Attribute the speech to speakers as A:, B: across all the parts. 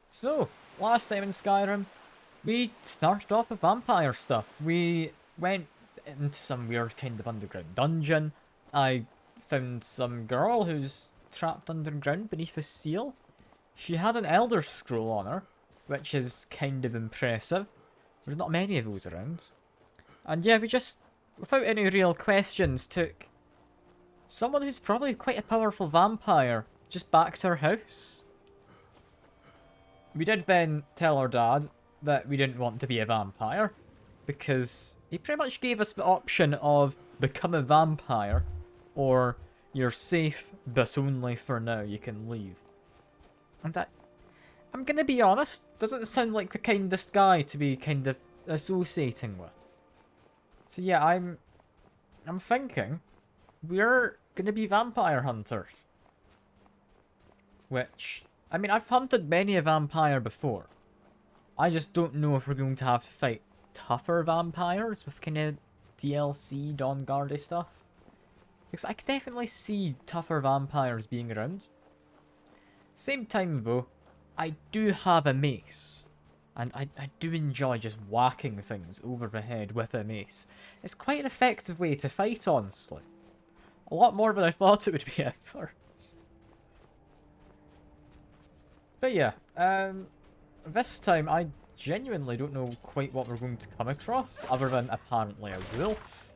A: So, last time in Skyrim, we started off with vampire stuff. We went into some weird kind of underground dungeon. I found some girl who's trapped underground beneath a seal. She had an Elder Scroll on her, which is kind of impressive. There's not many of those around. And yeah, we just, without any real questions, took someone who's probably quite a powerful vampire just back to her house. We did then tell our dad that we didn't want to be a vampire, because he pretty much gave us the option of become a vampire, or you're safe, but only for now, you can leave. And that, I'm gonna be honest, doesn't sound like the kindest guy to be kind of associating with. So yeah, I'm thinking we're gonna be vampire hunters. Which, I mean, I've hunted many a vampire before. I just don't know if we're going to have to fight tougher vampires with kind of DLC Dawn Guardy stuff. Because I could definitely see tougher vampires being around. Same time though, I do have a mace. And I do enjoy just whacking things over the head with a mace. It's quite an effective way to fight, honestly. A lot more than I thought it would be at first. But yeah, this time I genuinely don't know quite what we're going to come across, other than apparently a wolf.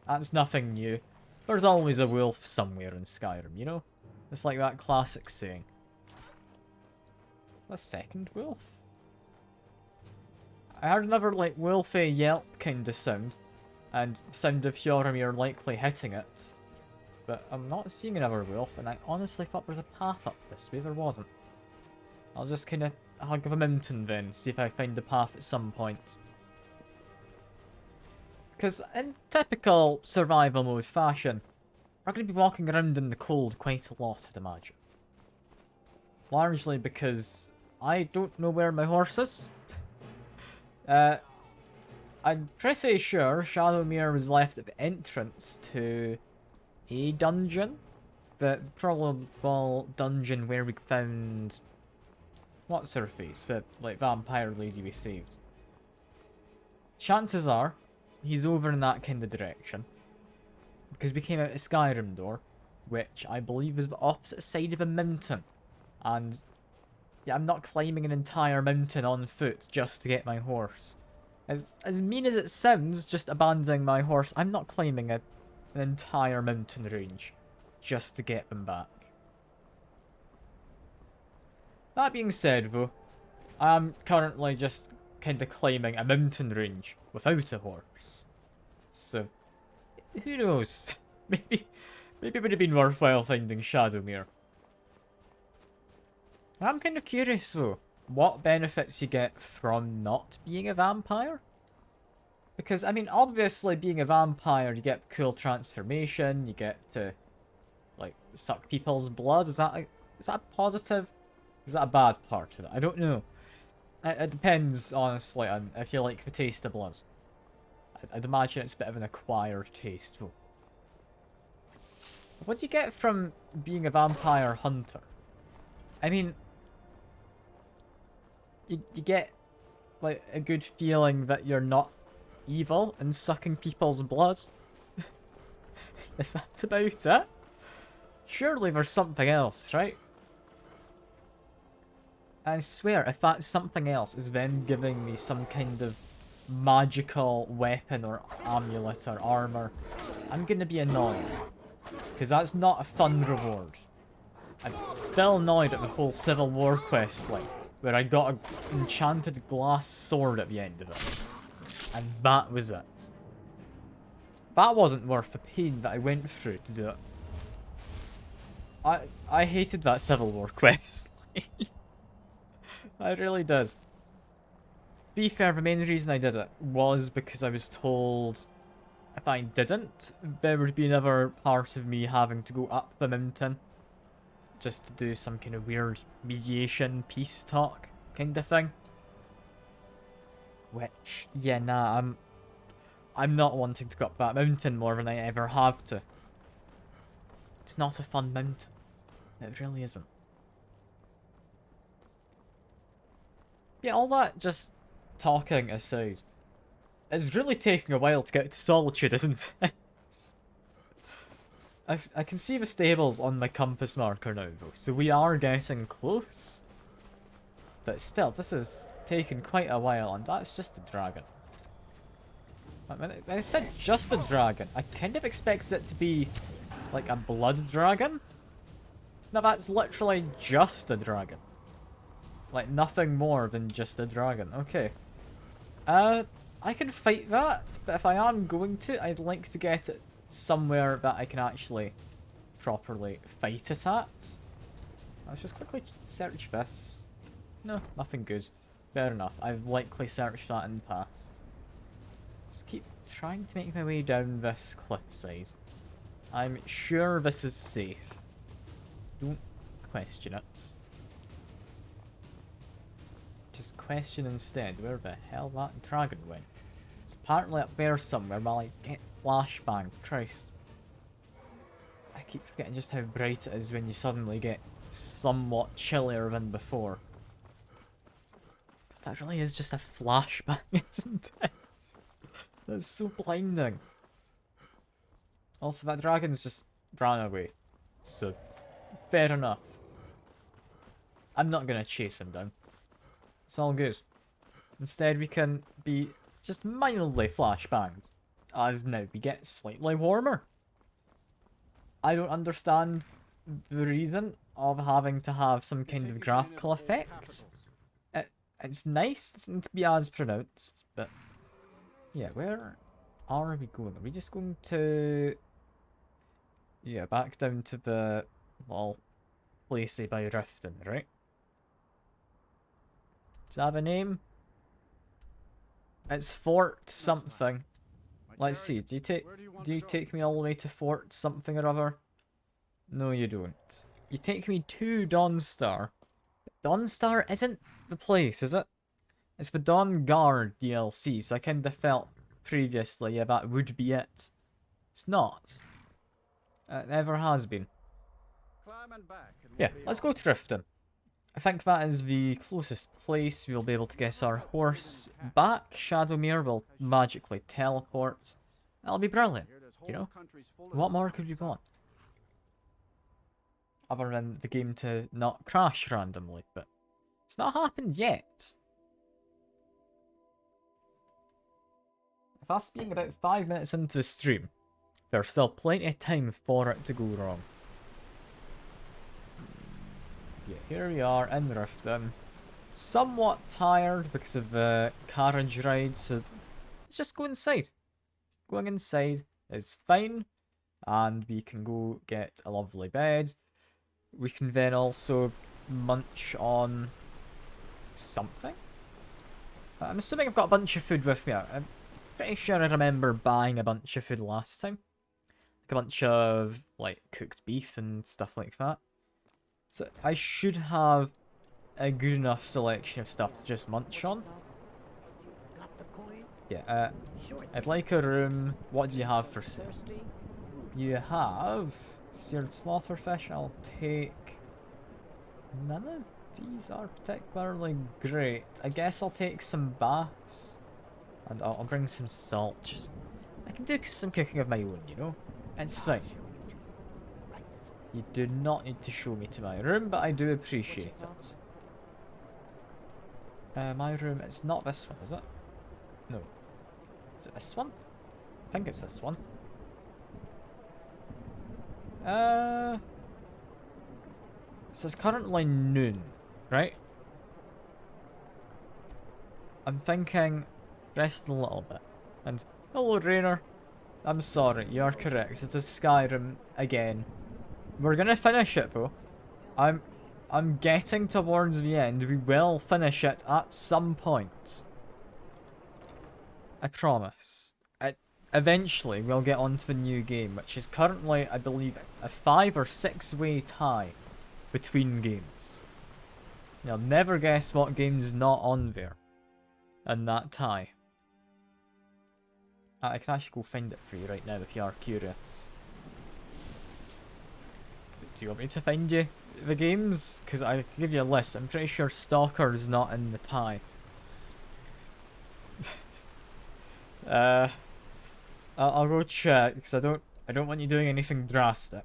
A: That's nothing new. There's always a wolf somewhere in Skyrim, you know? It's like that classic saying. A second wolf? I heard another, like, wolfy yelp kind of sound, and sound of Hyoromir likely hitting it. But I'm not seeing another wolf, and I honestly thought there was a path up this way. There wasn't. I'll just kind of hug the mountain then, see if I find the path at some point. Because in typical survival mode fashion, we're going to be walking around in the cold quite a lot, I'd imagine. Largely because I don't know where my horse is. I'm pretty sure Shadowmere was left at the entrance to a dungeon. The probable dungeon where we found... What's her face? The, like, vampire lady we saved. Chances are, he's over in that kind of direction. Because we came out a Skyrim door, which I believe is the opposite side of a mountain. And, yeah, I'm not climbing an entire mountain on foot just to get my horse. As mean as it sounds, just abandoning my horse, I'm not climbing an entire mountain range just to get them back. That being said, though, I'm currently just kind of climbing a mountain range without a horse. So, who knows? Maybe it would have been worthwhile finding Shadowmere. I'm kind of curious, though, what benefits you get from not being a vampire? Because, I mean, obviously being a vampire, you get cool transformation, you get to, like, suck people's blood. Is that positive? Is that a bad part of it? I don't know. It depends, honestly, on if you like the taste of blood. I'd imagine it's a bit of an acquired taste, though. What do you get from being a vampire hunter? I mean, you get, like, a good feeling that you're not evil and sucking people's blood. Is that about it? Surely there's something else, right? I swear, if that something else is them giving me some kind of magical weapon or amulet or armor, I'm gonna be annoyed. Because that's not a fun reward. I'm still annoyed at the whole Civil War quest line, where I got an enchanted glass sword at the end of it. And that was it. That wasn't worth the pain that I went through to do it. I hated that Civil War quest line. I really did. To be fair, the main reason I did it was because I was told if I didn't, there would be another part of me having to go up the mountain just to do some kind of weird mediation, peace talk kind of thing. Which, yeah, nah, I'm not wanting to go up that mountain more than I ever have to. It's not a fun mountain. It really isn't. Yeah, all that just talking aside, it's really taking a while to get to Solitude, isn't it? I can see the stables on my compass marker now, though, so we are getting close. But still, this is taking quite a while, and that's just a dragon. When I said just a dragon, I kind of expected it to be like a blood dragon. No, that's literally just a dragon. Like, nothing more than just a dragon. Okay. I can fight that, but if I am going to, I'd like to get it somewhere that I can actually properly fight it at. Let's just quickly search this. No, nothing good. Fair enough. I've likely searched that in the past. Just keep trying to make my way down this cliffside. I'm sure this is safe. Don't question it. Just question instead where the hell that dragon went. It's apparently up there somewhere while I get flashbang. Christ. I keep forgetting just how bright it is when you suddenly get somewhat chillier than before. But that really is just a flashbang, isn't it? That's so blinding. Also, that dragon's just ran away. So, fair enough. I'm not gonna chase him down. It's all good. Instead, we can be just mildly flashbanged. As now we get slightly warmer. I don't understand the reason of having to have some kind of graphical effect. It's nice, it doesn't be as pronounced, but yeah, where are we going? Are we just going to... Yeah, back down to the little placey by Riften, right? Does that have a name? It's Fort something. Let's see, do you take me all the way to Fort something or other? No, you don't. You take me to Dawnstar. Dawnstar isn't the place, is it? It's the Dawn Guard DLC, so I kinda felt previously, yeah, that would be it. It's not. It never has been. Yeah, let's go to Riften. I think that is the closest place we'll be able to get our horse back. Shadowmere will magically teleport. That'll be brilliant, you know? What more could you want? Other than the game to not crash randomly, but it's not happened yet. If us being about 5 minutes into the stream, there's still plenty of time for it to go wrong. Yeah, here we are in Riften. Somewhat tired because of the carriage ride, so let's just go inside. Going inside is fine, and we can go get a lovely bed. We can then also munch on something. I'm assuming I've got a bunch of food with me. I'm pretty sure I remember buying a bunch of food last time. Like a bunch of, like, cooked beef and stuff like that. So I should have a good enough selection of stuff to just munch on. Yeah, I'd like a room. What do you have for sale? You have seared slaughterfish. I'll take... None of these are particularly great. I guess I'll take some bass. And I'll bring some salt. Just, I can do some cooking of my own, you know? It's fine. You do not need to show me to my room, but I do appreciate it. My room, it's not this one, is it? No. Is it this one? I think it's this one. It says currently noon, right? I'm thinking rest a little bit. And hello, Rainer. I'm sorry, you are correct. It is Skyrim again. We're gonna finish it though. I'm getting towards the end. We will finish it at some point. I promise. Eventually we'll get onto the new game, which is currently, I believe, a 5 or 6 way tie between games. You'll never guess what game's not on there in that tie. I can actually go find it for you right now if you are curious. Do you want me to find you the games? Because I can give you a list, but I'm pretty sure Stalker's not in the tie. Uh, I'll go check because I don't want you doing anything drastic.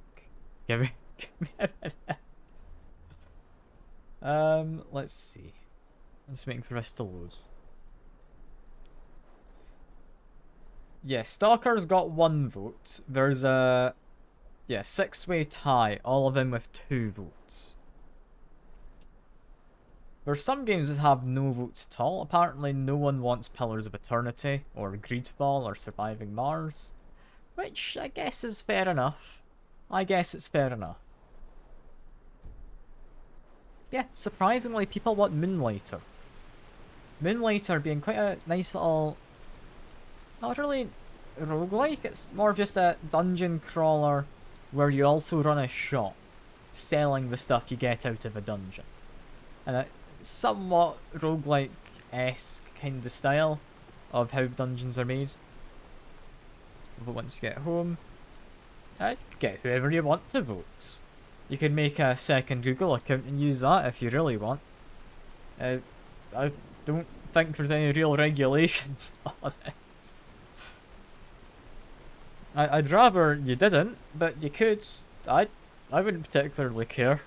A: Give me, give me a minute. Let's see. Let's waiting for this to load. Yeah, Stalker's got 1 vote. There's a 6-way tie, all of them with 2 votes. There's some games that have no votes at all. Apparently no one wants Pillars of Eternity, or Greedfall, or Surviving Mars. Which I guess is fair enough. I guess it's fair enough. Yeah, surprisingly people want Moonlighter. Moonlighter being quite a nice little... not really roguelike, it's more just a dungeon crawler where you also run a shop, selling the stuff you get out of a dungeon. And a somewhat roguelike-esque kind of style of how dungeons are made. But once you get home, get whoever you want to vote. You can make a second Google account and use that if you really want. I don't think there's any real regulations on it. I'd rather you didn't, but you could. I wouldn't particularly care.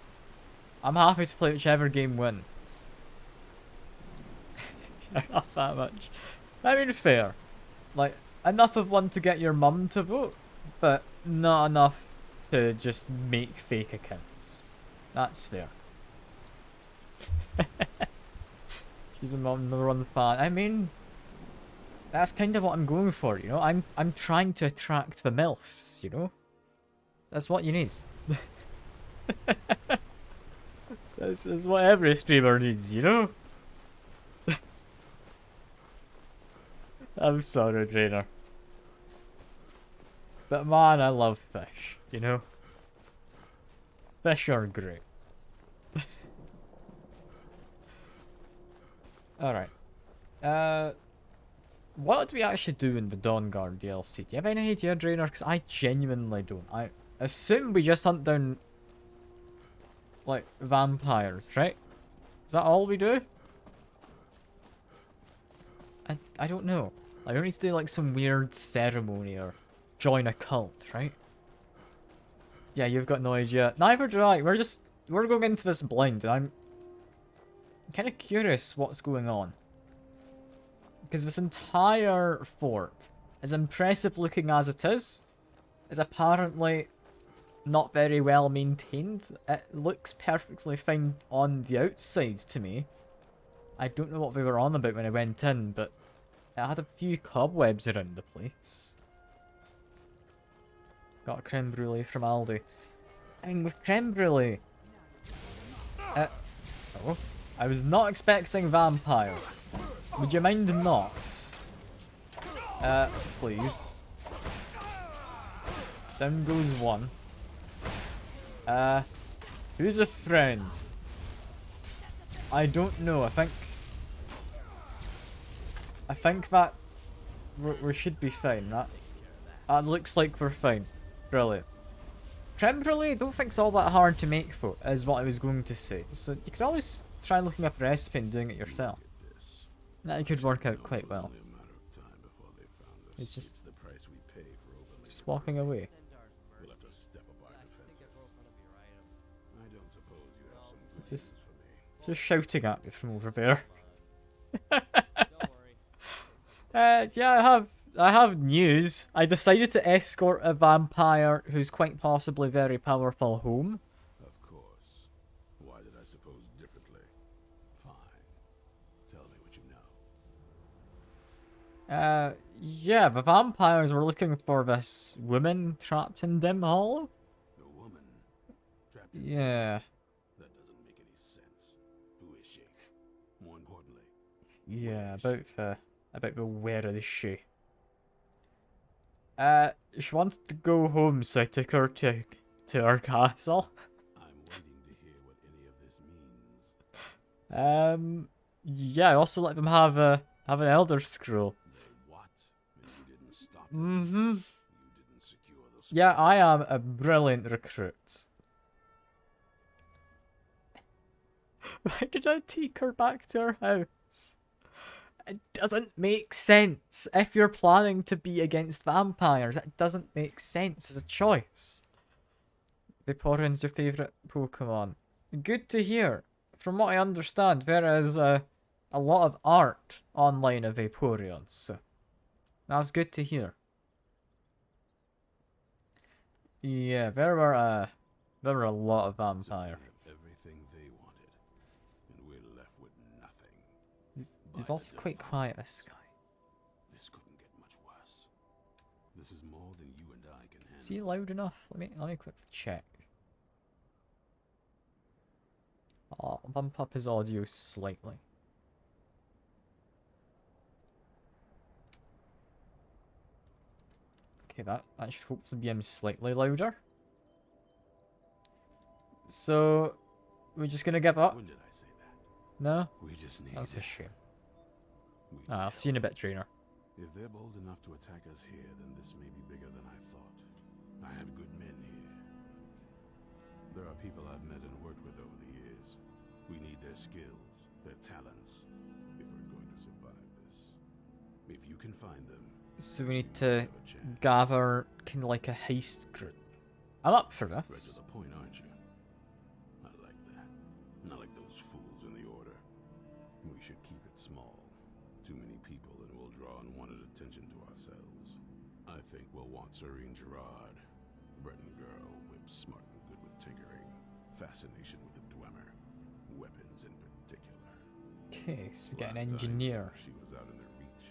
A: I'm happy to play whichever game wins. Not that much. I mean, fair. Like, enough of one to get your mum to vote, but not enough to just make fake accounts. That's fair. She's my mum, number 1 fan. I mean, that's kind of what I'm going for, you know? I'm trying to attract the MILFs, you know? That's what you need. This is what every streamer needs, you know? I'm sorry, Drainer. But man, I love fish, you know? Fish are great. Alright. What do we actually do in the Dawnguard DLC? Do you have any idea, Drainer? Because I genuinely don't. I assume we just hunt down, like, vampires, right? Is that all we do? I don't know. I don't need to do, like, some weird ceremony or join a cult, right? Yeah, you've got no idea. Neither do I. We're going into this blind, and I'm kind of curious what's going on. Because this entire fort, as impressive looking as it is apparently not very well maintained. It looks perfectly fine on the outside to me. I don't know what they were on about when I went in, but it had a few cobwebs around the place. Got a creme brulee from Aldi. I mean, with creme brulee... oh, I was not expecting vampires. Would you mind not? Please. Down goes 1. Who's a friend? I don't know. I think that we should be fine. That looks like we're fine. Brilliant. Creme brulee, don't think it's all that hard to make, though, is what I was going to say. So you could always try looking up a recipe and doing it yourself. That could work out quite well. He's just walking away. Just shouting at me from over there. Yeah, I have news. I decided to escort a vampire who's quite possibly very powerful home.
B: Of course. Why did I suppose differently? Fine. Tell me what you know.
A: Yeah, the vampires were looking for this woman trapped in Dim Hollow.
B: The woman trapped in
A: Yeah.
B: That doesn't make any sense. Who is she? More importantly.
A: Yeah, about the where is she? She wanted to go home, so I took her to our castle.
B: I'm waiting to hear what any of this means.
A: Yeah, I also let them have an Elder Scroll.
B: What? And you didn't stop them?
A: Mm-hmm.
B: You didn't secure the scroll.
A: Yeah, I am a brilliant recruit. Why did I take her back to her house? It doesn't make sense. If you're planning to be against vampires, it doesn't make sense as a choice. Vaporeon's your favourite Pokemon. Good to hear. From what I understand, there is a lot of art online of Vaporeon, so that's good to hear. Yeah, there were a lot of vampires.
B: Everything they wanted, and we're left with nothing.
A: He's also quite quiet, this guy.
B: This couldn't get much worse. This is more than you and I can handle.
A: Is he loud enough? Let me quickly check. I'll bump up his audio slightly. Okay, that should hopefully be him slightly louder. So, we're just gonna give up?
B: When did I say that?
A: No?
B: We just need.
A: That's a shame.
B: We
A: I'll see you in a bit, trainer.
B: If they're bold enough to attack us here, then this may be bigger than I thought. I have good men here. There are people I've met and worked with over the years. We need their skills, their talents, if we're going to survive this. If you can find them,
A: So we need to
B: have a chance.
A: gather kind of like a heist group. I'm up for
B: Right to
A: this.
B: the point, aren't you? I like that. Not like those fools in the order. We should keep it small. Too many people and we'll draw unwanted attention to ourselves. I think we'll want Serene Gerard. Breton girl, whip smart and good with tinkering. Fascination with the Dwemer. Weapons in particular.
A: Okay, so we get an
B: Last I knew
A: engineer.
B: her, she was out in the Reach.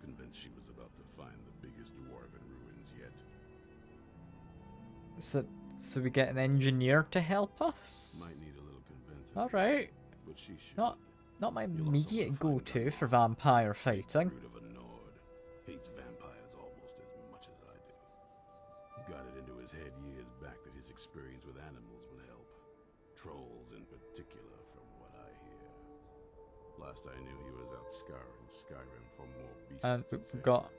B: Convinced she was about to find the biggest dwarven ruins yet.
A: So we get an engineer to help us?
B: Might need a little convincing.
A: Alright.
B: But she should.
A: Not my
B: You'll also
A: immediate
B: wanna find
A: go-to
B: them.
A: for vampire fighting.
B: Root of a Nord. Hates vampires almost as much as I do. Got it into his head years back that his experience with animals would help. Trolls in particular, from what I hear. Last I knew, he was out scouring Skyrim for more beasts
A: And
B: to
A: we've
B: fend.
A: got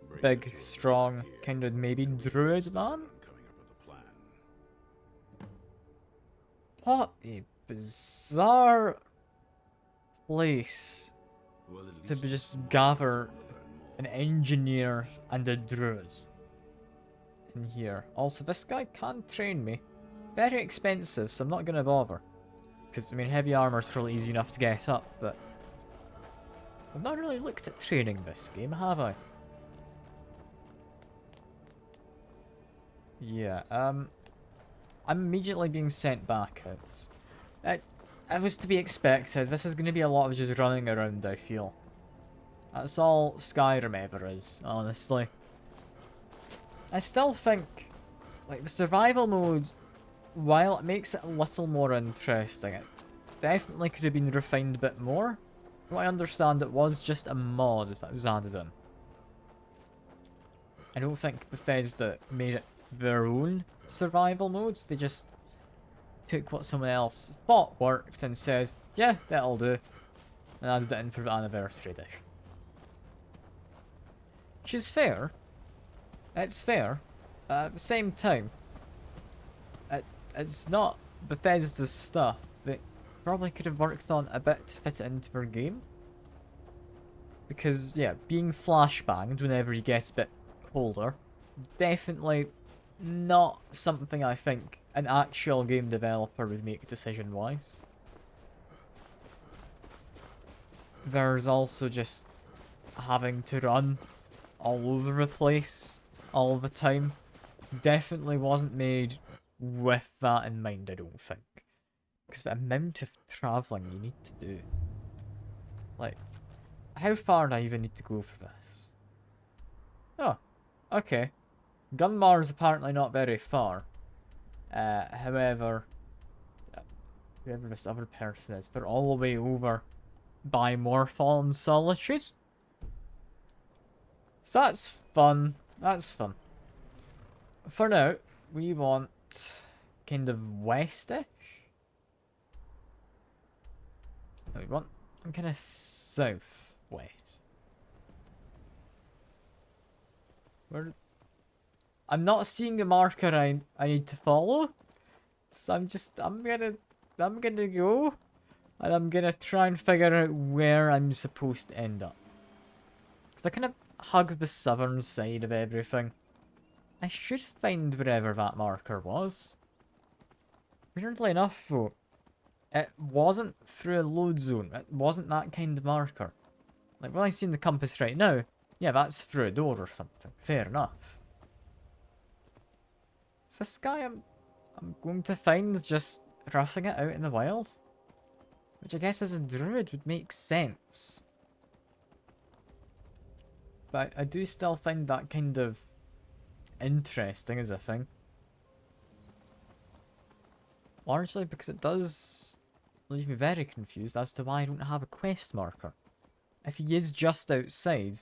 B: Bring
A: big,
B: the two of them
A: strong,
B: back here,
A: kind of maybe
B: and we can
A: druid
B: start
A: man?
B: on coming up with a plan.
A: What a bizarre place
B: Well, at
A: to
B: least
A: be just
B: it's small
A: gather
B: enough to learn more.
A: an engineer and a druid in here. Also, this guy can train me. Very expensive, so I'm not gonna bother. Because, I mean, heavy armor's probably easy enough to get up, but I've not really looked at training this game, have I? Yeah, I'm immediately being sent back out. It was to be expected. This is going to be a lot of just running around, I feel. That's all Skyrim ever is, honestly. I still think, like, the survival mode, while it makes it a little more interesting, it definitely could have been refined a bit more. From what I understand, it was just a mod that was added in. I don't think Bethesda made it their own survival mode. They just took what someone else thought worked and said, yeah, that'll do, and added it in for the anniversary edition. Which is fair. It's fair. At the same time, it's not Bethesda's stuff. They probably could have worked on a bit to fit it into their game. Because, yeah, being flashbanged whenever you get a bit colder, definitely not something I think an actual game developer would make decision-wise. There's also just having to run all over the place all the time. Definitely wasn't made with that in mind, I don't think. Because the amount of travelling you need to do. Like, how far do I even need to go for this? Oh, okay. Gunmar is apparently not very far. However, whoever this other person is, they're all the way over by Morphal and Solitude. So that's fun. That's fun. For now, we want kind of westish. No, we want kind of southwest. Where? I'm not seeing the marker I need to follow. So I'm gonna go. And I'm gonna try and figure out where I'm supposed to end up. So if I kind of hug the southern side of everything, I should find wherever that marker was. Weirdly enough, though, it wasn't through a load zone. It wasn't that kind of marker. Like, when I see the compass right now, yeah, that's through a door or something. Fair enough. Is this guy I'm going to find just roughing it out in the wild? Which I guess as a druid would make sense. But I do still find that kind of interesting as a thing. Largely because it does leave me very confused as to why I don't have a quest marker. If he is just outside,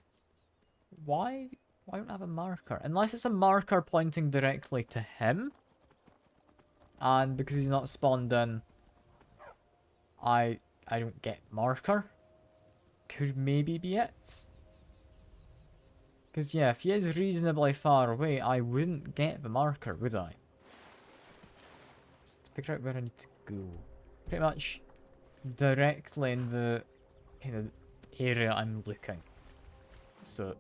A: why don't I have a marker? Unless it's a marker pointing directly to him. And because he's not spawned in, I don't get marker. Could maybe be it. Because yeah, if he is reasonably far away, I wouldn't get the marker, would I? Just to figure out where I need to go. Pretty much directly in the kind of area I'm looking. So,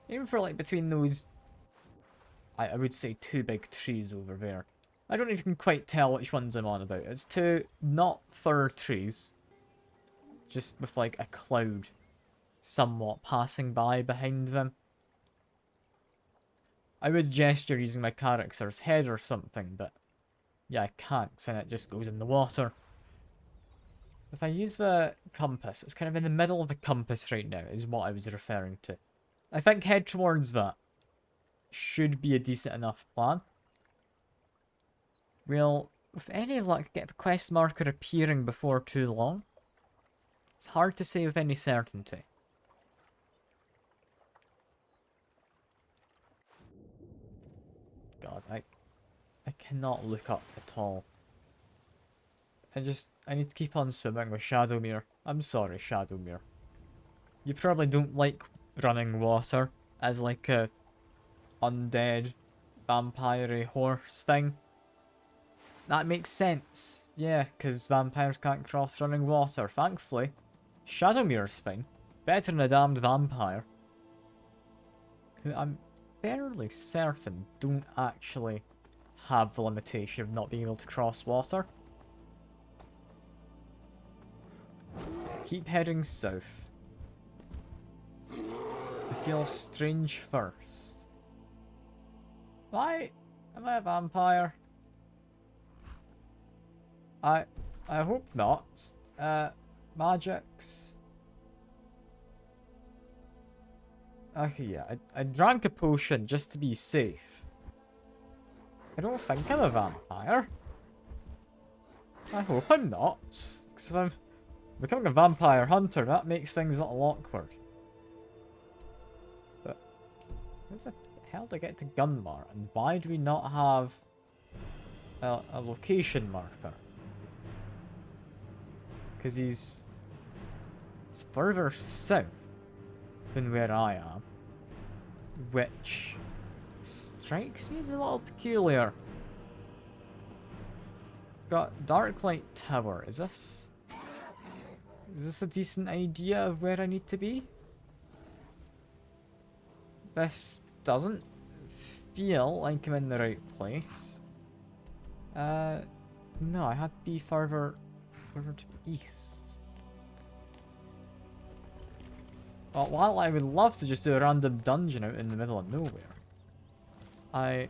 A: even for like between those, I would say 2 big trees over there. I don't even quite tell which ones I'm on about. It's 2 not fir trees, just with like a cloud somewhat passing by behind them. I would gesture using my character's head or something, but yeah, I can't, and it just goes in the water. If I use the compass, it's kind of in the middle of the compass right now, is what I was referring to. I think head towards that should be a decent enough plan. We'll, with any luck, get the quest marker appearing before too long. It's hard to say with any certainty. God, I cannot look up at all. I need to keep on swimming with Shadowmere. I'm sorry, Shadowmere. You probably don't like running water as like a undead vampire horse thing. That makes sense. Yeah, because vampires can't cross running water. Thankfully, Shadowmere's fine. Better than a damned vampire. Who I'm fairly certain don't actually have the limitation of not being able to cross water. Keep heading south. I feel strange first. Why? Am I a vampire? I hope not. Magics. Okay, yeah, I drank a potion just to be safe. I don't think I'm a vampire. I hope I'm not. Because if I'm becoming a vampire hunter, that makes things a little awkward. But how the hell do I get to Gunmar? And why do we not have a location marker? Because he's further south than where I am, which strikes me as a little peculiar. Got Darklight Tower. Is this a decent idea of where I need to be? This doesn't feel like I'm in the right place. No, I had to be further to the east. Well, while I would love to just do a random dungeon out in the middle of nowhere, I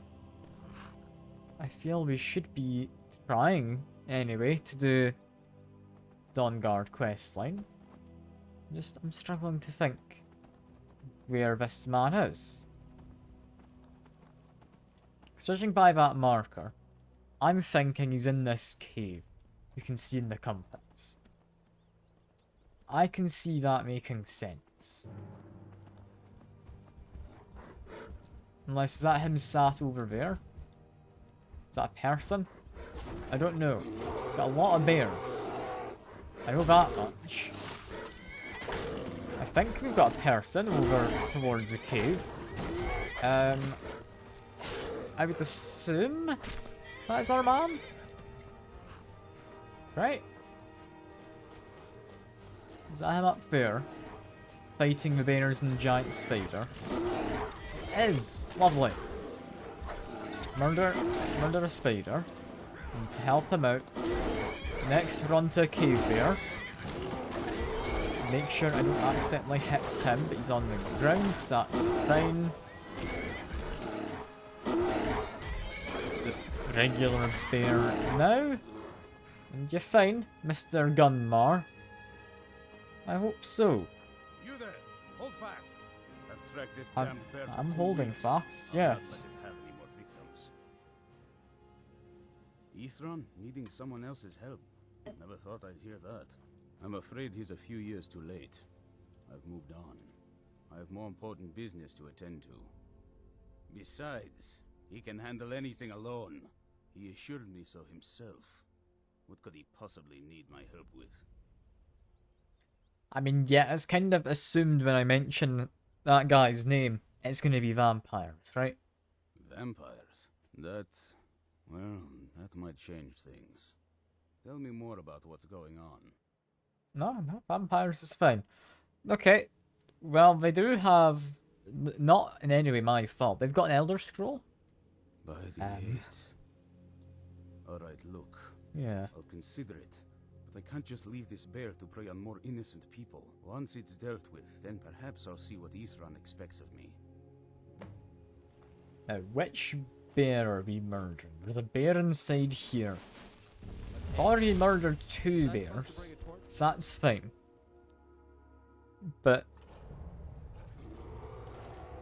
A: feel we should be trying, anyway, to do Dawnguard questline. I'm struggling to think where this man is. Judging by that marker, I'm thinking he's in this cave you can see in the compass. I can see that making sense. Unless, is that him sat over there? Is that a person? I don't know. Got a lot of bears. I know that much. I think we've got a person over towards the cave. I would assume that's our man? Right? Is that him up there? Fighting the bears and the giant spider. It is! Lovely. Just murder a spider. And to help him out. Next, we're on to a cave bear. Just make sure I don't accidentally hit him, but he's on the ground, so that's fine. Just regular bear now. And you're fine, Mr. Gunmar. I hope so.
B: You there, hold fast. I've tracked this damn bear for
A: I'm
B: 2
A: holding
B: weeks.
A: fast,
B: I'll not
A: yes.
B: let it have any more victims. Ithron needing someone else's help. Never thought I'd hear that. I'm afraid he's a few years too late. I've moved on. I have more important business to attend to. Besides, he can handle anything alone. He assured me so himself. What could he possibly need my help with?
A: I mean, yeah, it's kind of assumed when I mention that guy's name, it's gonna be vampires, right?
B: Vampires? That might change things. Tell me more about what's going on.
A: No, vampires is fine. Okay, well, they do have, not in any way my fault, they've got an Elder Scroll.
B: By the eight. Alright, look.
A: Yeah.
B: I'll consider it. But I can't just leave this bear to prey on more innocent people. Once it's dealt with, then perhaps I'll see what Ithran expects of me.
A: Now, which bear are we murdering? There's a bear inside here. I've already murdered 2 bears, so that's fine. But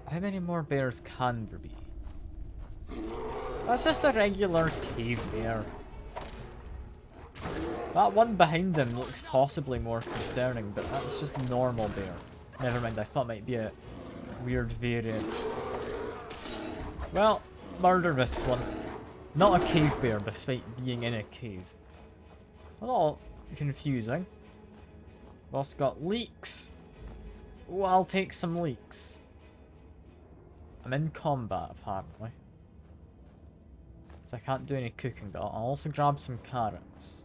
A: how many more bears can there be? That's just a regular cave bear. That one behind him looks possibly more concerning, but that's just normal bear. Never mind, I thought it might be a weird variant. Well, murder this one. Not a cave bear, despite being in a cave. A little confusing. We've also got leeks. Oh, I'll take some leeks. I'm in combat, apparently. So I can't do any cooking, but I'll also grab some carrots.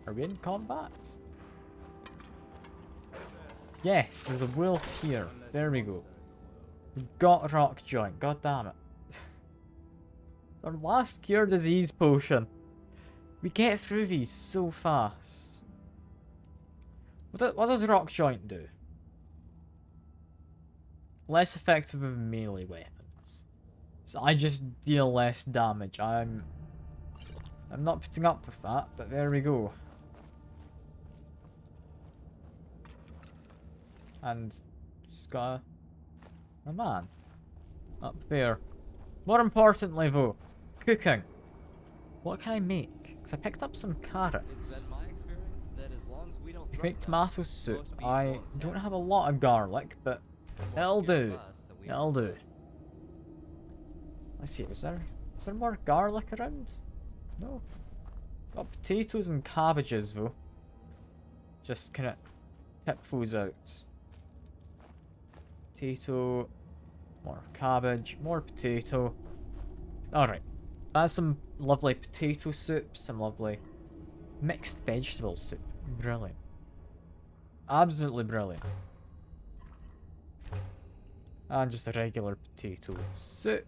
A: Are we in combat? Yes, there's a wolf here. There we go. We got a rock joint, god damn it. It's our last cure disease potion. We get through these so fast. What does a rock joint do? Less effective with melee weapons. So I just deal less damage. I'm not putting up with that, but there we go. And just got a man up there. More importantly though, cooking. What can I make? Because I picked up some carrots. I can make tomato soup. I don't have a lot of garlic, but it'll do. It'll do. Let's see, is there more garlic around? No. Got potatoes and cabbages though. Just kind of tip those out. Potato, more cabbage, more potato. Alright. That's some lovely potato soup, some lovely mixed vegetable soup. Brilliant. Absolutely brilliant. And just a regular potato soup.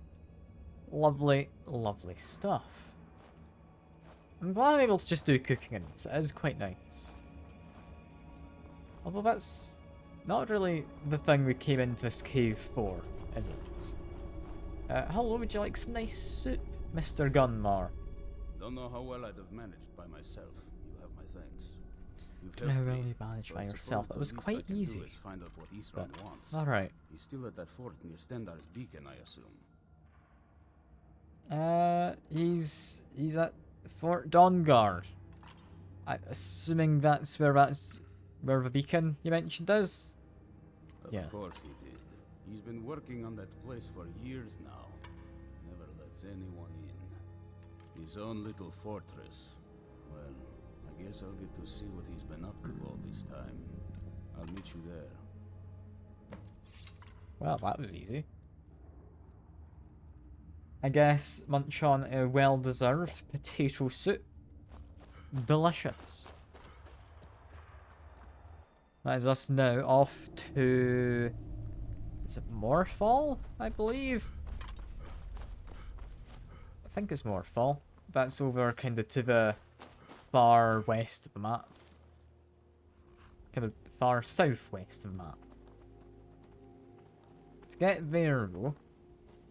A: Lovely, lovely stuff. I'm glad I'm able to just do cooking in this. It is quite nice. Although that's not really the thing we came into this cave for, is it? Hello, would you like some nice soup, Mr. Gunmar?
B: Don't know how well I'd have managed by myself. You have my thanks. You've
A: Don't know how
B: helped
A: well
B: me,
A: you managed
B: so
A: by
B: I
A: yourself.
B: suppose
A: That
B: the
A: was
B: least
A: quite
B: I can do
A: easy.
B: is find out what Ithran wants.
A: Alright.
B: He's still at that fort near Stendar's Beacon, I assume.
A: He's at Fort Dawnguard. I'm assuming that's where the beacon you mentioned is.
B: Of course he did. He's been working on that place for years now. Never lets anyone in. His own little fortress. Well, I guess I'll get to see what he's been up to all this time. I'll meet you there.
A: Well, that was easy. I guess munch on a well-deserved potato soup. Delicious. That is us now off to... Is it Morphall, I believe? I think it's Morphall. That's over kind of to the far west of the map. Kind of far southwest of the map. To get there though,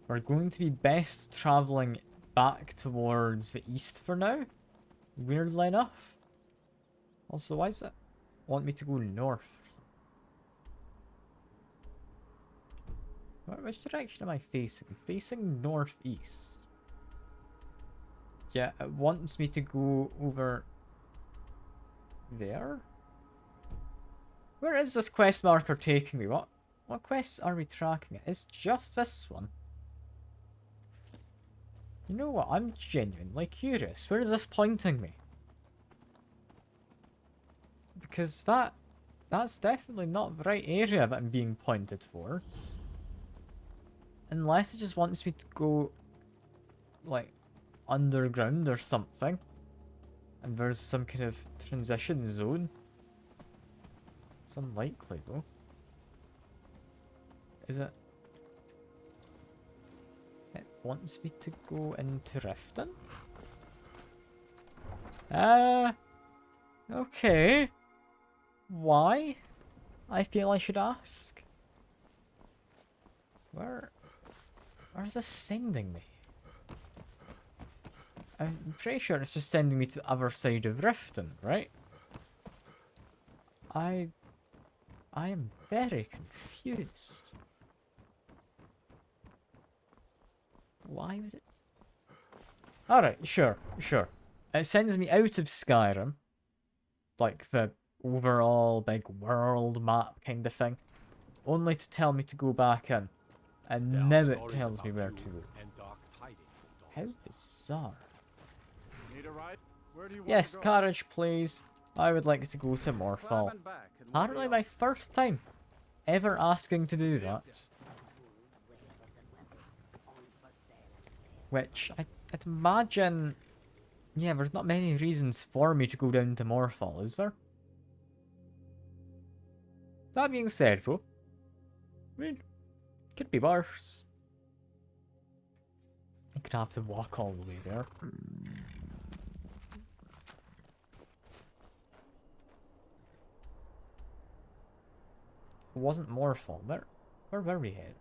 A: we're going to be best travelling back towards the east for now. Weirdly enough. Also, why does it want me to go north? Which direction am I facing? Facing northeast. Yeah, it wants me to go over there. Where is this quest marker taking me? What quests are we tracking? It's just this one. You know what? I'm genuinely curious. Where is this pointing me? Because that's definitely not the right area that I'm being pointed towards. Unless it just wants me to go, like, underground or something. And there's some kind of transition zone. It's unlikely though. Is it? It wants me to go into Riften? Okay. Why? I feel I should ask. Where is this sending me? I'm pretty sure it's just sending me to the other side of Riften, right? I am very confused. Why would it? Alright, sure. It sends me out of Skyrim. Like the overall big world map kind of thing. Only to tell me to go back in. And now it tells me where to go. How bizarre. Yes, carriage please. I would like to go to Morphall. Apparently my first time ever asking to do that. Which, I'd imagine... Yeah, there's not many reasons for me to go down to Morphall, is there? That being said, though, I mean, could be worse. I could have to walk all the way there. It wasn't Morphall. Where were we headed?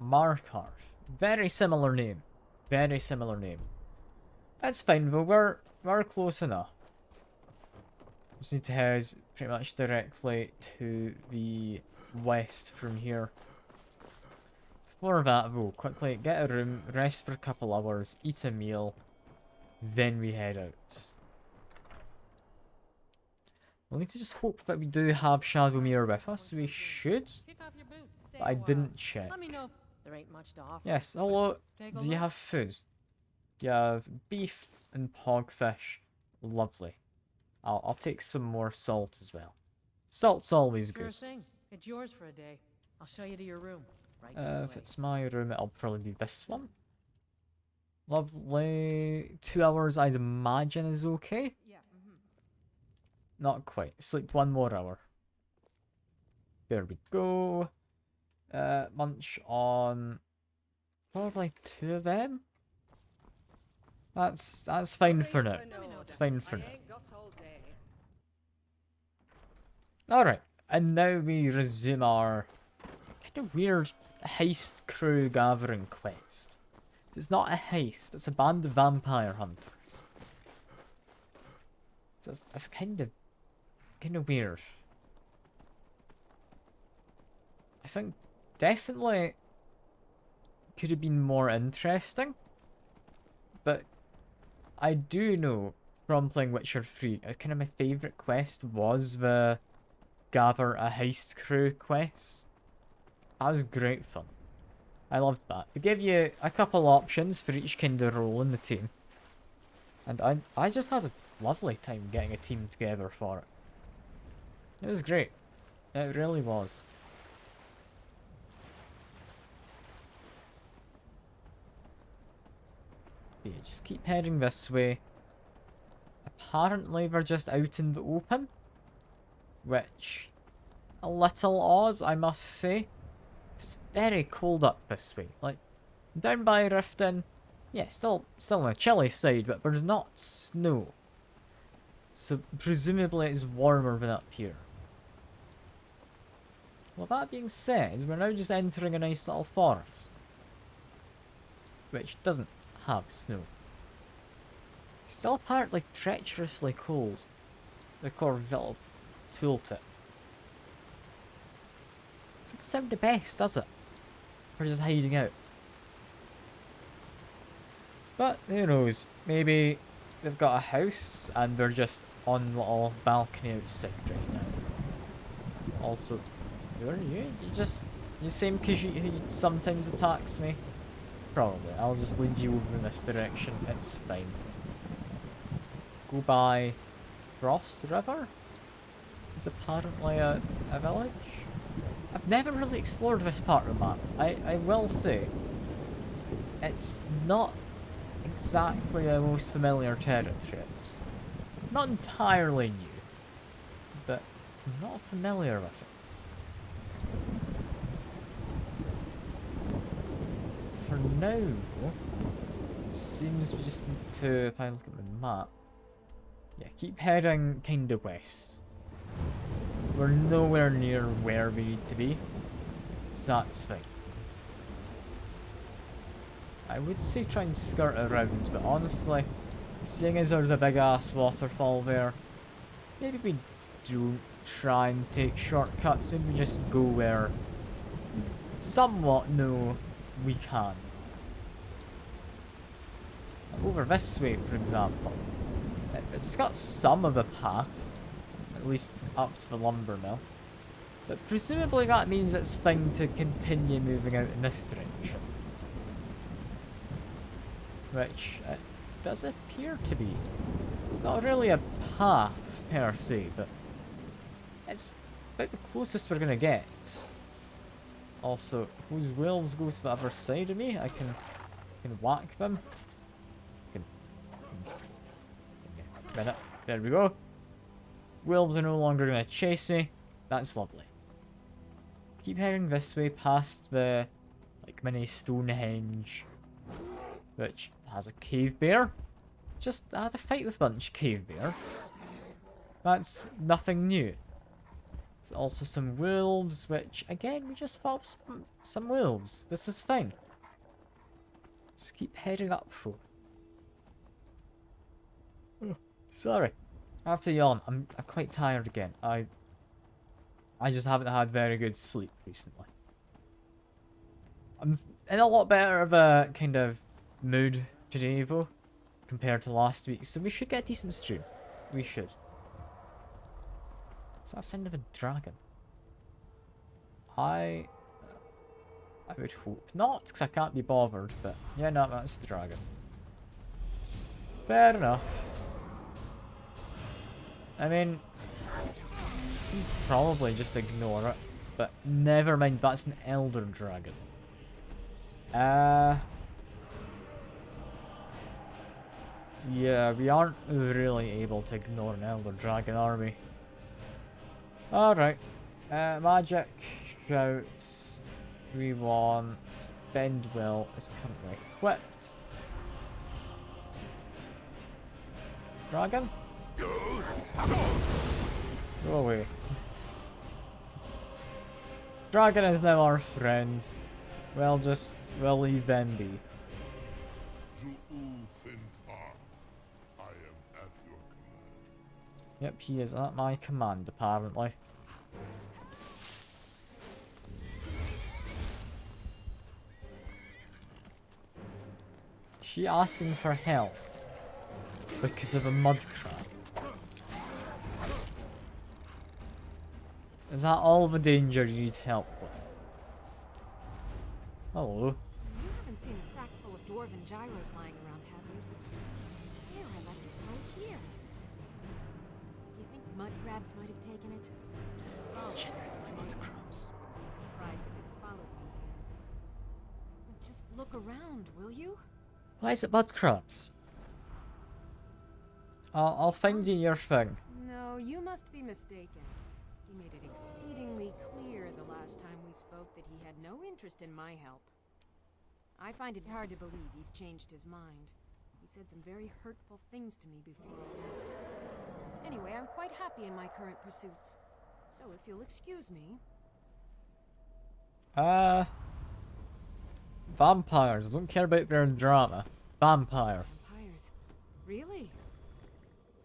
A: Markarth. Very similar name. Very similar name. That's fine though, we're close enough. Just need to head pretty much directly to the west from here. Before that though, quickly get a room, rest for a couple hours, eat a meal, then we head out. We'll need to just hope that we do have Shadowmere with us. We should. But I didn't check.
C: There ain't much to offer.
A: Yes, hello. Do you have food? You have beef and pogfish. Lovely. I'll take some more salt as well. Salt's always good.
C: Sure thing. It's yours for a day. I'll show you to your room. Right this
A: If
C: way.
A: it's my room, it'll probably be this one. Lovely. 2 hours, I'd imagine, is okay.
C: Yeah.
A: Not quite. Sleep 1 more hour. There we go. Munch on probably 2 of them. That's fine for now. It's fine for now. Alright, and now we resume our kind of weird heist crew gathering quest. It's not a heist, it's a band of vampire hunters. So it's kind of weird. I think definitely could have been more interesting, but I do know from playing Witcher 3, kind of my favourite quest was the gather a heist crew quest. That was great fun. I loved that. They give you a couple options for each kind of role in the team, and I just had a lovely time getting a team together for it. It was great. It really was. Yeah, just keep heading this way. Apparently we're just out in the open. which a little odd, I must say. It's very cold up this way. Like, down by Riften, yeah, still on the chilly side, but there's not snow. So presumably it's warmer than up here. Well, that being said, we're now just entering a nice little forest, which doesn't have snow. Still apparently treacherously cold. The core little tooltip. Doesn't sound the best, does it? We're just hiding out. But who knows? Maybe they've got a house and they're just on the little balcony outside right now. Also, who are you? You seem because you sometimes attacks me. Probably. I'll just lead you over in this direction. It's fine. Go by Frost River? It's apparently a village. I've never really explored this part of the map. I will say, it's not exactly the most familiar territory. It's not entirely new, but I'm not familiar with it. For now, it seems we just need to, if I look at the map, yeah, keep heading kind of west. We're nowhere near where we need to be, so that's fine. I would say try and skirt around, but honestly, seeing as there's a big ass waterfall there, maybe we don't try and take shortcuts, maybe we just go where we somewhat know we can. Over this way, for example, it's got some of a path, at least up to the lumber mill, but presumably that means it's fine to continue moving out in this direction. Which it does appear to be. It's not really a path per se, but it's about the closest we're gonna get. Also, if those wolves go to the other side of me, I can whack them. Minute. There we go. Wolves are no longer gonna chase me. That's lovely. Keep heading this way past the mini Stonehenge, which has a cave bear. Just had a fight with a bunch of cave bears. That's nothing new. There's also some wolves, which again we just fought some wolves. This is fine. Just keep heading up though. Sorry. I have to yawn. I'm quite tired again. I just haven't had very good sleep recently. I'm in a lot better of a kind of mood today though, compared to last week, so we should get a decent stream. We should. Is that a sign of a dragon? I would hope not, because I can't be bothered, but yeah, no, that's the dragon. Fair enough. I mean, you can probably just ignore it, but never mind, that's an elder dragon. Yeah, we aren't really able to ignore an elder dragon, are we? Alright. Magic, shouts, we want, bend will is currently equipped. Dragon? Go away. Dragon is now our friend. We'll leave them be. Yep, he is at my command, apparently. Is she asking for help because of a mud crab? Is that all the danger you need help with? Hello.
C: You haven't seen a sack full of dwarven gyros lying around, have you? I swear I left it right here. Do you think mud crabs might have taken it?
A: It's generally mud crabs.
C: I'd be surprised if it followed me here. Well, just look around, will you?
A: Why is it mud crabs? I'll find you your thing.
C: No, you must be mistaken. He made it exceedingly clear the last time we spoke that he had no interest in my help. I find it hard to believe he's changed his mind. He said some very hurtful things to me before I left. Anyway, I'm quite happy in my current pursuits. So if you'll excuse me...
A: Vampires. I don't care about their drama. Vampire.
C: Vampires? Really?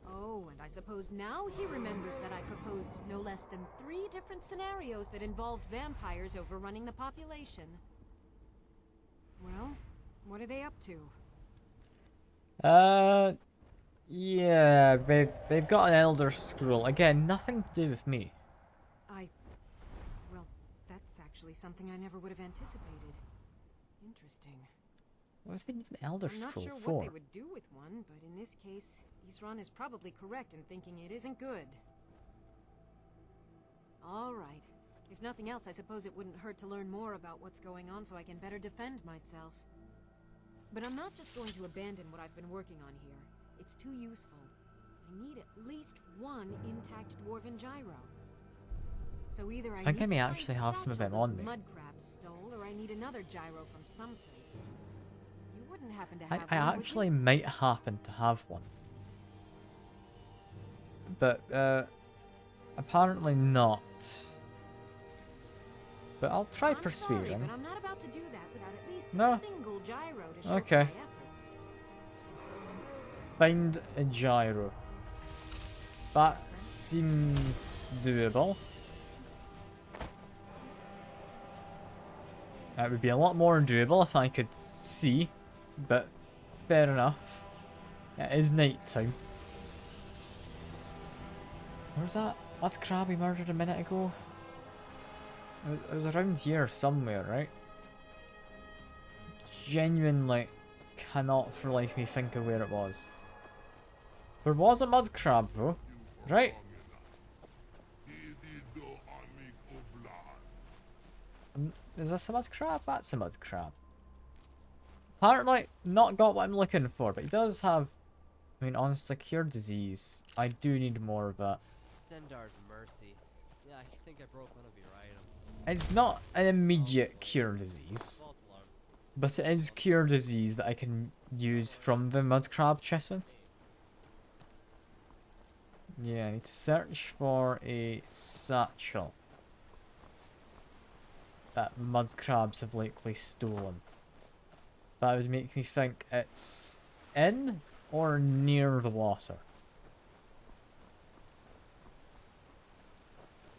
C: Oh, and I suppose now he remembers that I proposed no less than 3 different scenarios that involved vampires overrunning the population. Well, what are they up to?
A: Yeah, they've got an Elder Scroll. Again, nothing to do with me.
C: Well, that's actually something I never would have anticipated. Interesting.
A: What have they need an Elder
C: I'm not
A: Scroll
C: sure
A: for?
C: what they would do with one, but in this case, Isran is probably correct in thinking it isn't good. All right. If nothing else, I suppose it wouldn't hurt to learn more about what's going on so I can better defend myself. But I'm not just going to abandon what I've been working on here. It's too useful. I need at least one intact dwarven gyro. So either I
A: think
C: need
A: I may
C: to
A: actually
C: find
A: have some of
C: satchel
A: them on
C: those
A: me.
C: mud crabs stole, or I need another gyro from someplace. You wouldn't happen to
A: I
C: have one, would
A: actually
C: you?
A: might happen to have one. But, apparently not. But I'll try
C: I'm sorry,
A: persuading.
C: but I'm not about to do that without at least
A: No.
C: a single gyro to show
A: Okay.
C: for my efforts.
A: Find a gyro. That seems doable. It would be a lot more doable if I could see, but fair enough. It is night time. Where's that mud crab we murdered a minute ago? It was around here somewhere, right? Genuinely cannot for life me think of where it was. There was a mud crab though, right? Is this a mud crab? That's a mud crab. Apparently not got what I'm looking for, but he does have, I mean, honestly, cure disease. I do need more of that.
D: Stendar's mercy. Yeah, I think I broke one of your items.
A: It's not an immediate cure disease,
D: False alarm.
A: but it is cure disease that I can use from the mud crab chitin. Yeah, I need to search for a satchel that mud crabs have likely stolen. That would make me think it's in or near the water.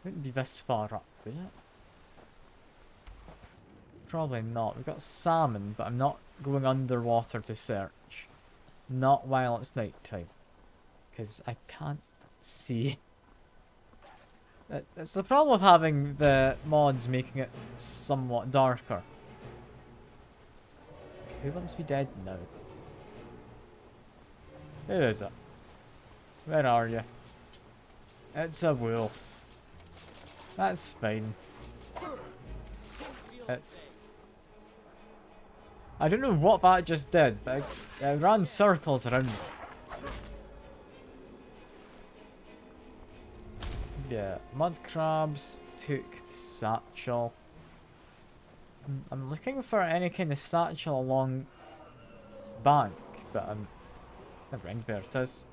A: Wouldn't be this far up, would it? Probably not. We've got salmon, but I'm not going underwater to search. Not while it's night time. Because I can't see. It's the problem of having the mods making it somewhat darker. Who wants to be dead now? Who is it? Where are you? It's a wolf. That's fine. It's... I don't know what that just did, but it ran circles around me. Yeah, mud crabs took the satchel. I'm looking for any kind of satchel along bank, but I'm never mind where it is.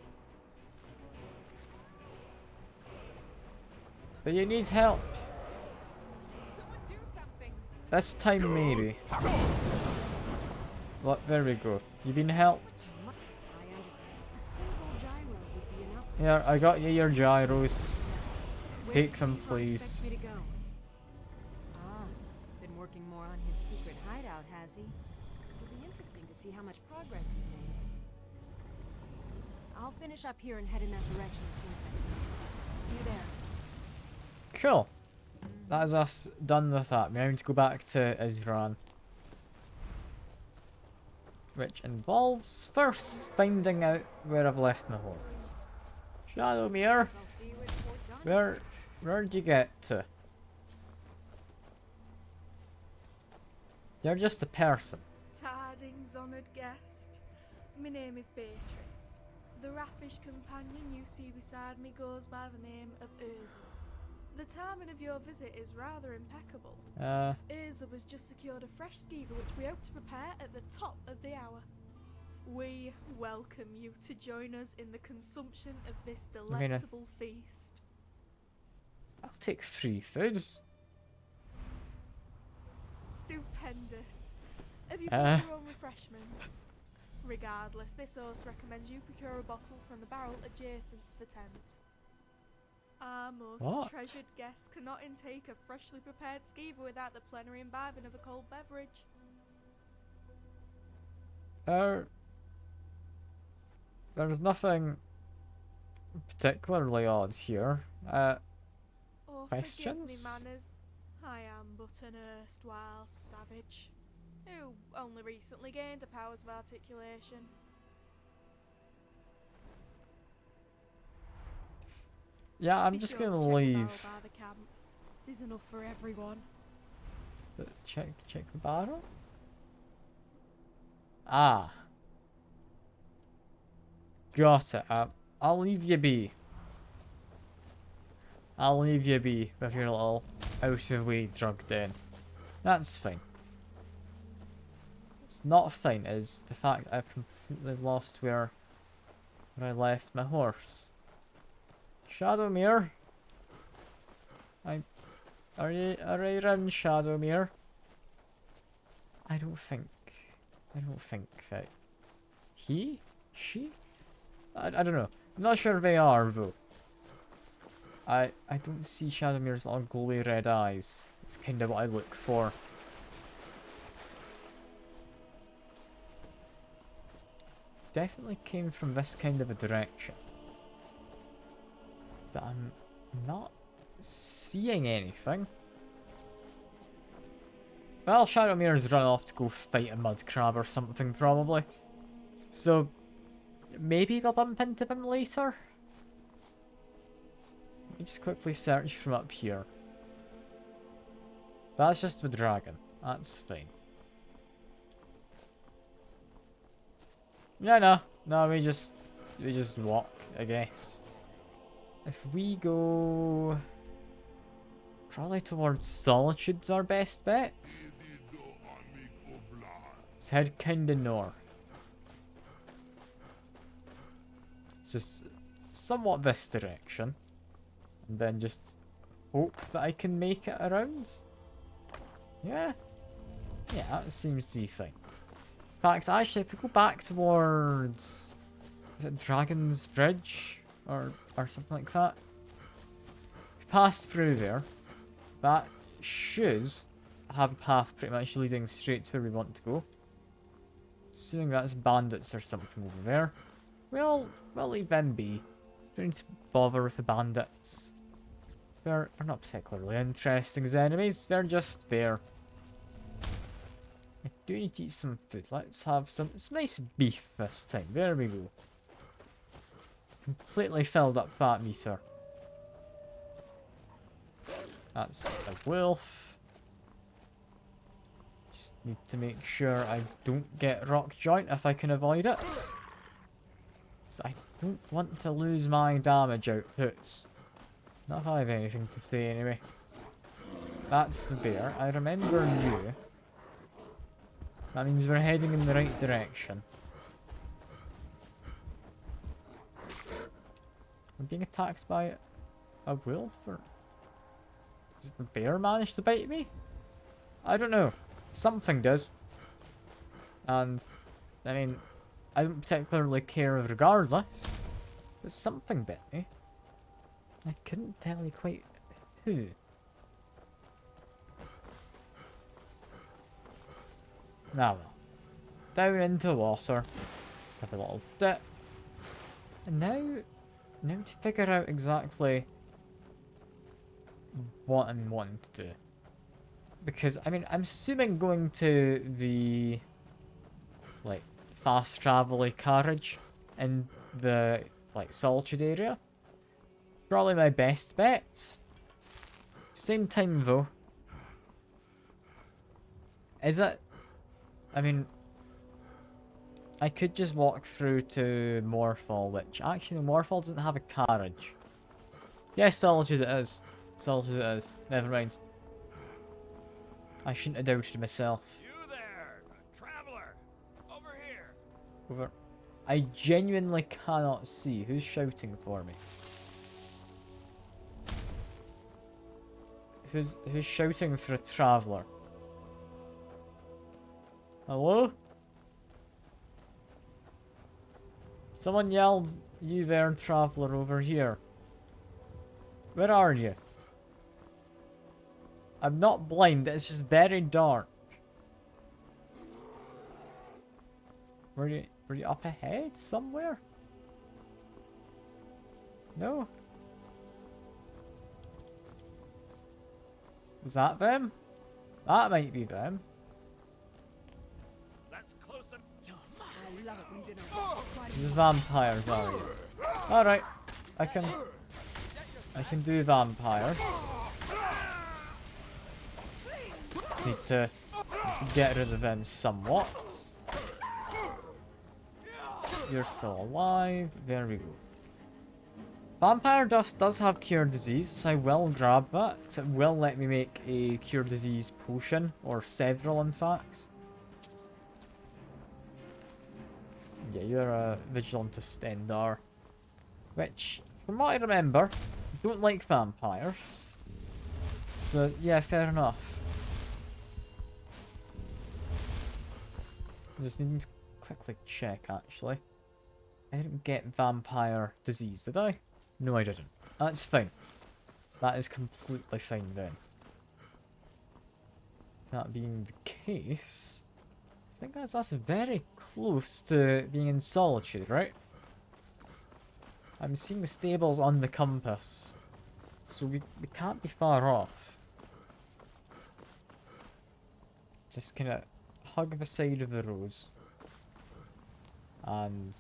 A: But you need help.
C: Someone do something.
A: This time maybe. Look, there we go. You been helped?
C: I understand. A single gyro would be enough.
A: Here, I got you your gyros.
C: Where
A: Take
C: does
A: them,
C: Isran
A: please.
C: expect me to go? Ah, been working more on his secret hideout, has he? It'll be interesting to see how much progress he's made. I'll finish up here and head in that direction as soon as I can. See you there.
A: Cool. That is us done with that. Now we need to go back to Isran. Which involves first finding out where I've left my horse. Shadowmere,
C: Guess I'll see you at Fort Gunn.
A: where'd you get to? You're just a person.
E: Tidings, honoured guest. My name is Beatrice. The raffish companion you see beside me goes by the name of Ursula. The timing of your visit is rather impeccable. Erza was just secured a fresh skeever which we hope to prepare at the top of the hour. We welcome you to join us in the consumption of this delectable feast.
A: I'll take free food.
E: Stupendous. Have you brought your own refreshments? Regardless, this host recommends you procure a bottle from the barrel adjacent to the tent. Our most treasured guests cannot intake a freshly prepared skeever without the plenary imbibing of a cold beverage.
A: There's nothing particularly odd here. Questions?
E: Forgive me, manners. I am but an erstwhile savage, who only recently gained the powers of articulation.
A: Yeah, I'm just gonna leave.
E: By the camp. There's enough for everyone.
A: Check the barrel. Ah. Got it. I'll leave you be. I'll leave you be with your little out-of-way drug den. That's fine. What's not fine is the fact I've completely lost where I left my horse. Shadowmere? Are you around, Shadowmere? I don't think that she? I don't know. I'm not sure they are though. I don't see Shadowmere's little glowy red eyes. It's kind of what I look for. Definitely came from this kind of a direction. But I'm not seeing anything. Well, Shadowmere's run off to go fight a mud crab or something probably. So maybe we'll bump into them later. Let me just quickly search from up here. That's just the dragon. That's fine. Yeah, no, we just walk, I guess. If we go probably towards Solitude's our best bet. Let's head kinda north. It's just somewhat this direction. And then just hope that I can make it around. Yeah, that seems to be fine. In fact, actually, if we go back towards, is it Dragon's Bridge or something like that? If we pass through there, that should have a path pretty much leading straight to where we want to go. Assuming that's bandits or something over there. We'll leave them be. Don't need to bother with the bandits. They're not particularly interesting as enemies. They're just there. I do need to eat some food. Let's have some nice beef this time. There we go. Completely filled up fat meter. That's a wolf. Just need to make sure I don't get rock joint if I can avoid it. So I don't want to lose my damage outputs. Not if I have anything to say anyway. That's the bear. I remember you. That means we're heading in the right direction. I'm being attacked by a wolf, or did the bear manage to bite me? I don't know. Something does. And I mean, I don't particularly care regardless, but something bit me. I couldn't tell you quite who. Now well. Down into water. Just have a little dip. And now to figure out exactly what I'm wanting to do. Because, I mean, I'm assuming going to the, like, fast travel-y carriage in the, like, Solitude area. Probably my best bet. Same time, though. Is it? I mean, I could just walk through to Morphall, which actually Morphall doesn't have a carriage. Yes, Solitude it is. Salt as it is. Never mind. I shouldn't have doubted myself.
F: You there, traveler, over here.
A: Over. I genuinely cannot see who's shouting for me. Who's shouting for a traveller? Hello? Someone yelled, "You there, traveller, over here." Where are you? I'm not blind, it's just very dark. Were you up ahead somewhere? No? Is that them? That might be them.
F: That's close up.
C: I love it when dinner.
A: These vampires are you? Alright. I can do vampires. Just need to get rid of them somewhat. You're still alive. There we go. Vampire dust does have cure disease, so I will grab that. It will let me make a cure disease potion, or several in fact. Yeah, you're a vigilant Stendar, which, from what I remember, don't like vampires. So yeah, fair enough. I just need to quickly check actually. I didn't get vampire disease, did I? No, I didn't. That's fine. That is completely fine then. That being the case, I think that's very close to being in solitude, right? I'm seeing stables on the compass, so we can't be far off. Just kind of hug the side of the road. And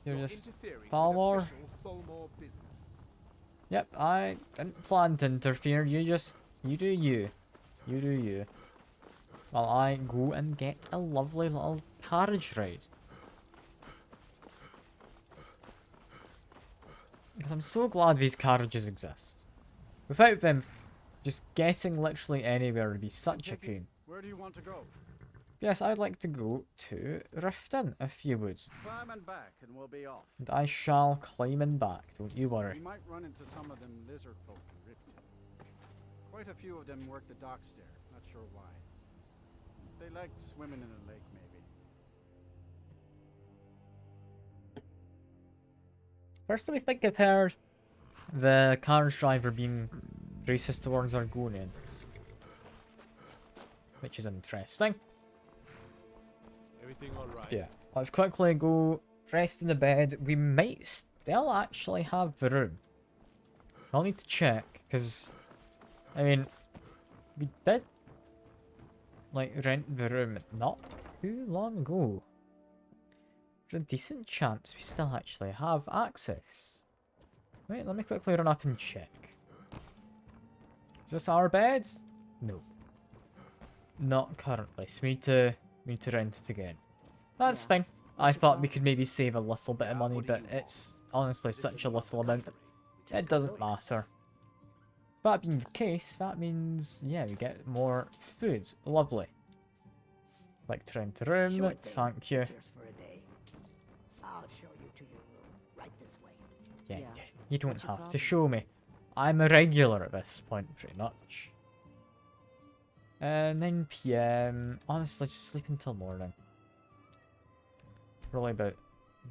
A: you're just Falmor. Yep, I didn't plan to interfere. You do you. You do you. While I go and get a lovely little carriage ride. Because I'm so glad these carriages exist. Without them, just getting literally anywhere would be such a pain.
G: Where do you want to go?
A: Yes, I'd like to go to Riften, if you would.
G: Climb and back, and we'll be off.
A: And I shall climb and back, don't you
G: We
A: worry.
G: might run into some of them lizard folk in Riften. Quite a few of them work the docks there. Not sure why. They like swimming in a lake, maybe.
A: First time I think I've heard the carriage driver being racist towards Argonians. Which is interesting.
F: Everything all right?
A: Yeah, let's quickly go rest in the bed. We might still actually have the room. I'll need to check, because, I mean, we did, like, rent the room not too long ago. There's a decent chance we still actually have access. Wait, let me quickly run up and check. Is this our bed? No. Not currently, so we need to rent it again. That's fine. I thought we could maybe save a little bit of money, but it's honestly such a little amount. It doesn't matter. That being the case, that means, yeah, we get more food. Lovely. Like to rent a room, thank you.
H: I'll show you to your room, right this way.
A: Yeah, you don't have to show me. I'm a regular at this point, pretty much. 9 PM. Honestly, just sleep until morning. Probably about...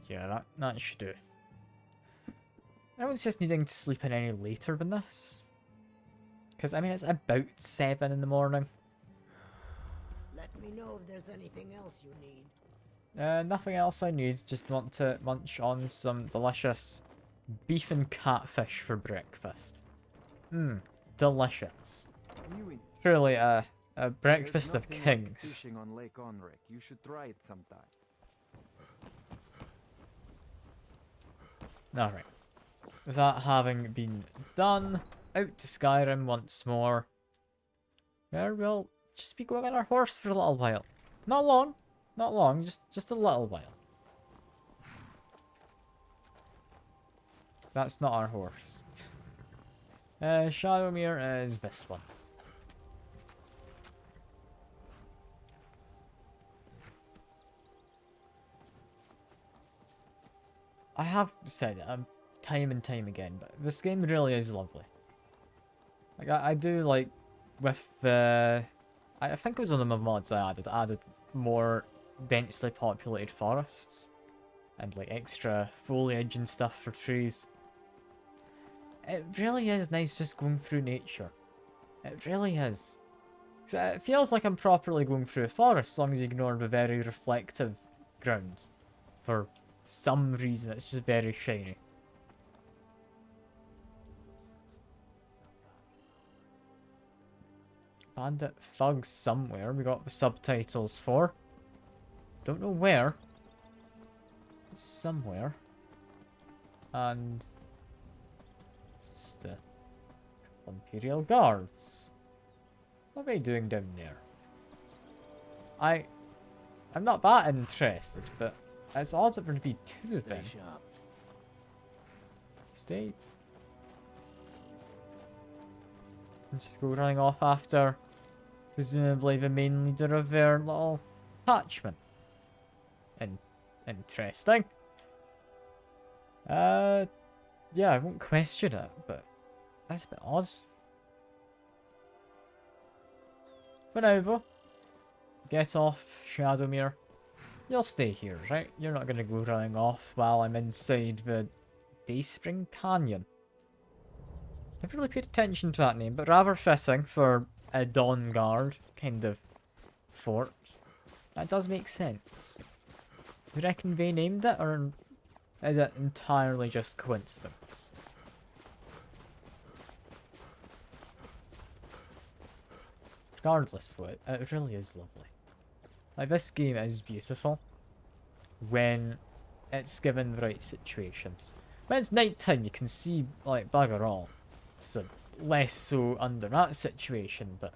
A: yeah, that should do. I don't see us needing to sleep in any later than this. Because, I mean, it's about 7 in the morning.
H: Let me know if there's anything else you need.
A: Nothing else I need. Just want to munch on some delicious beef and catfish for breakfast. Mmm, delicious. Truly a breakfast of kings.
I: Fishing on Lake Onric. You should try it sometime.
A: Alright. With that having been done, out to Skyrim once more. Where we'll just be going on our horse for a little while. Not long, just a little while. That's not our horse. Shadowmere is this one. I have said it time and time again, but this game really is lovely. Like, I do like with the... I think it was one of my mods I added more densely populated forests. And like extra foliage and stuff for trees. It really is nice just going through nature. It really is. It feels like I'm properly going through a forest as long as you ignore the very reflective ground. For some reason, it's just very shiny. Bandit Thug somewhere we got the subtitles for. Don't know where. It's somewhere. And it's just a Imperial Guards. What are they doing down there? I'm not that interested, but it's odd that there'd be two of them. Stay. And just go running off after presumably the main leader of their little detachment. Interesting. Yeah, I won't question it, but that's a bit odd. For now, though, get off, Shadowmere. You'll stay here, right? You're not gonna go running off while I'm inside the Dayspring Canyon. Never really paid attention to that name, but rather fitting for a Dawn Guard kind of fort. That does make sense. Do you reckon they named it, or is it entirely just coincidence? Regardless of it, it really is lovely. Like, this game is beautiful when it's given the right situations. When it's night time, you can see, like, bugger all. So, less so under that situation, but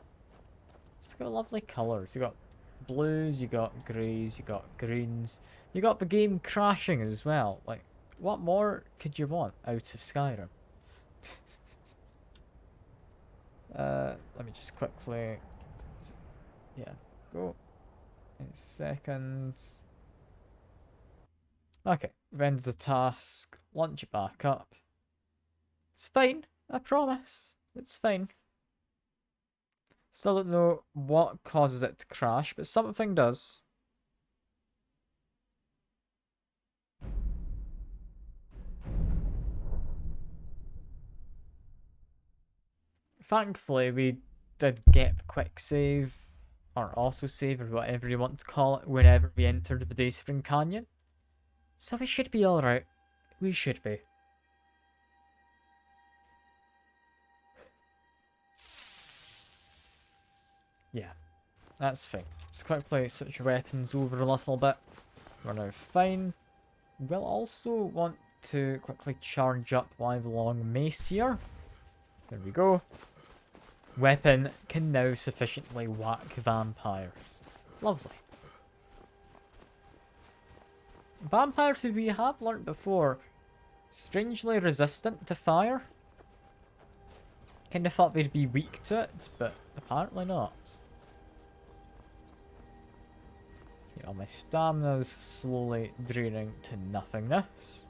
A: it's got lovely colours. You got blues, you got greys, you got greens. You got the game crashing as well. Like, what more could you want out of Skyrim? Let me just quickly... Yeah, go. In a second. Okay, end the task. Launch it back up. It's fine, I promise. It's fine. Still don't know what causes it to crash, but something does. Thankfully, we did get quick save, or auto save, or whatever you want to call it, whenever we entered the Dayspring Canyon. So we should be alright. We should be. Yeah, that's fine. Just quickly switch your weapons over a little bit. We're now fine. We'll also want to quickly charge up my long mace here. There we go. Weapon can now sufficiently whack vampires. Lovely. Vampires, who we have learnt before, strangely resistant to fire. Kinda thought they'd be weak to it, but apparently not. Yeah, my stamina's slowly draining to nothingness.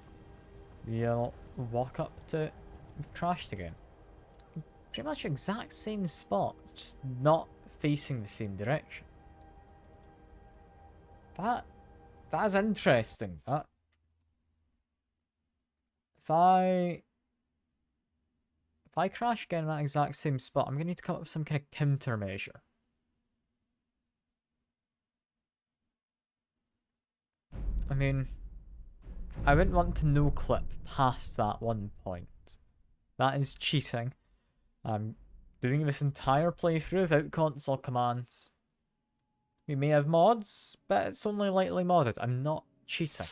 A: We'll walk up to... We've crashed again. Pretty much exact same spot, just not facing the same direction. That's interesting. If I crash again in that exact same spot, I'm gonna need to come up with some kind of countermeasure. I mean, I wouldn't want to no-clip past that one point. That is cheating. I'm doing this entire playthrough without console commands. We may have mods, but it's only lightly modded. I'm not cheating.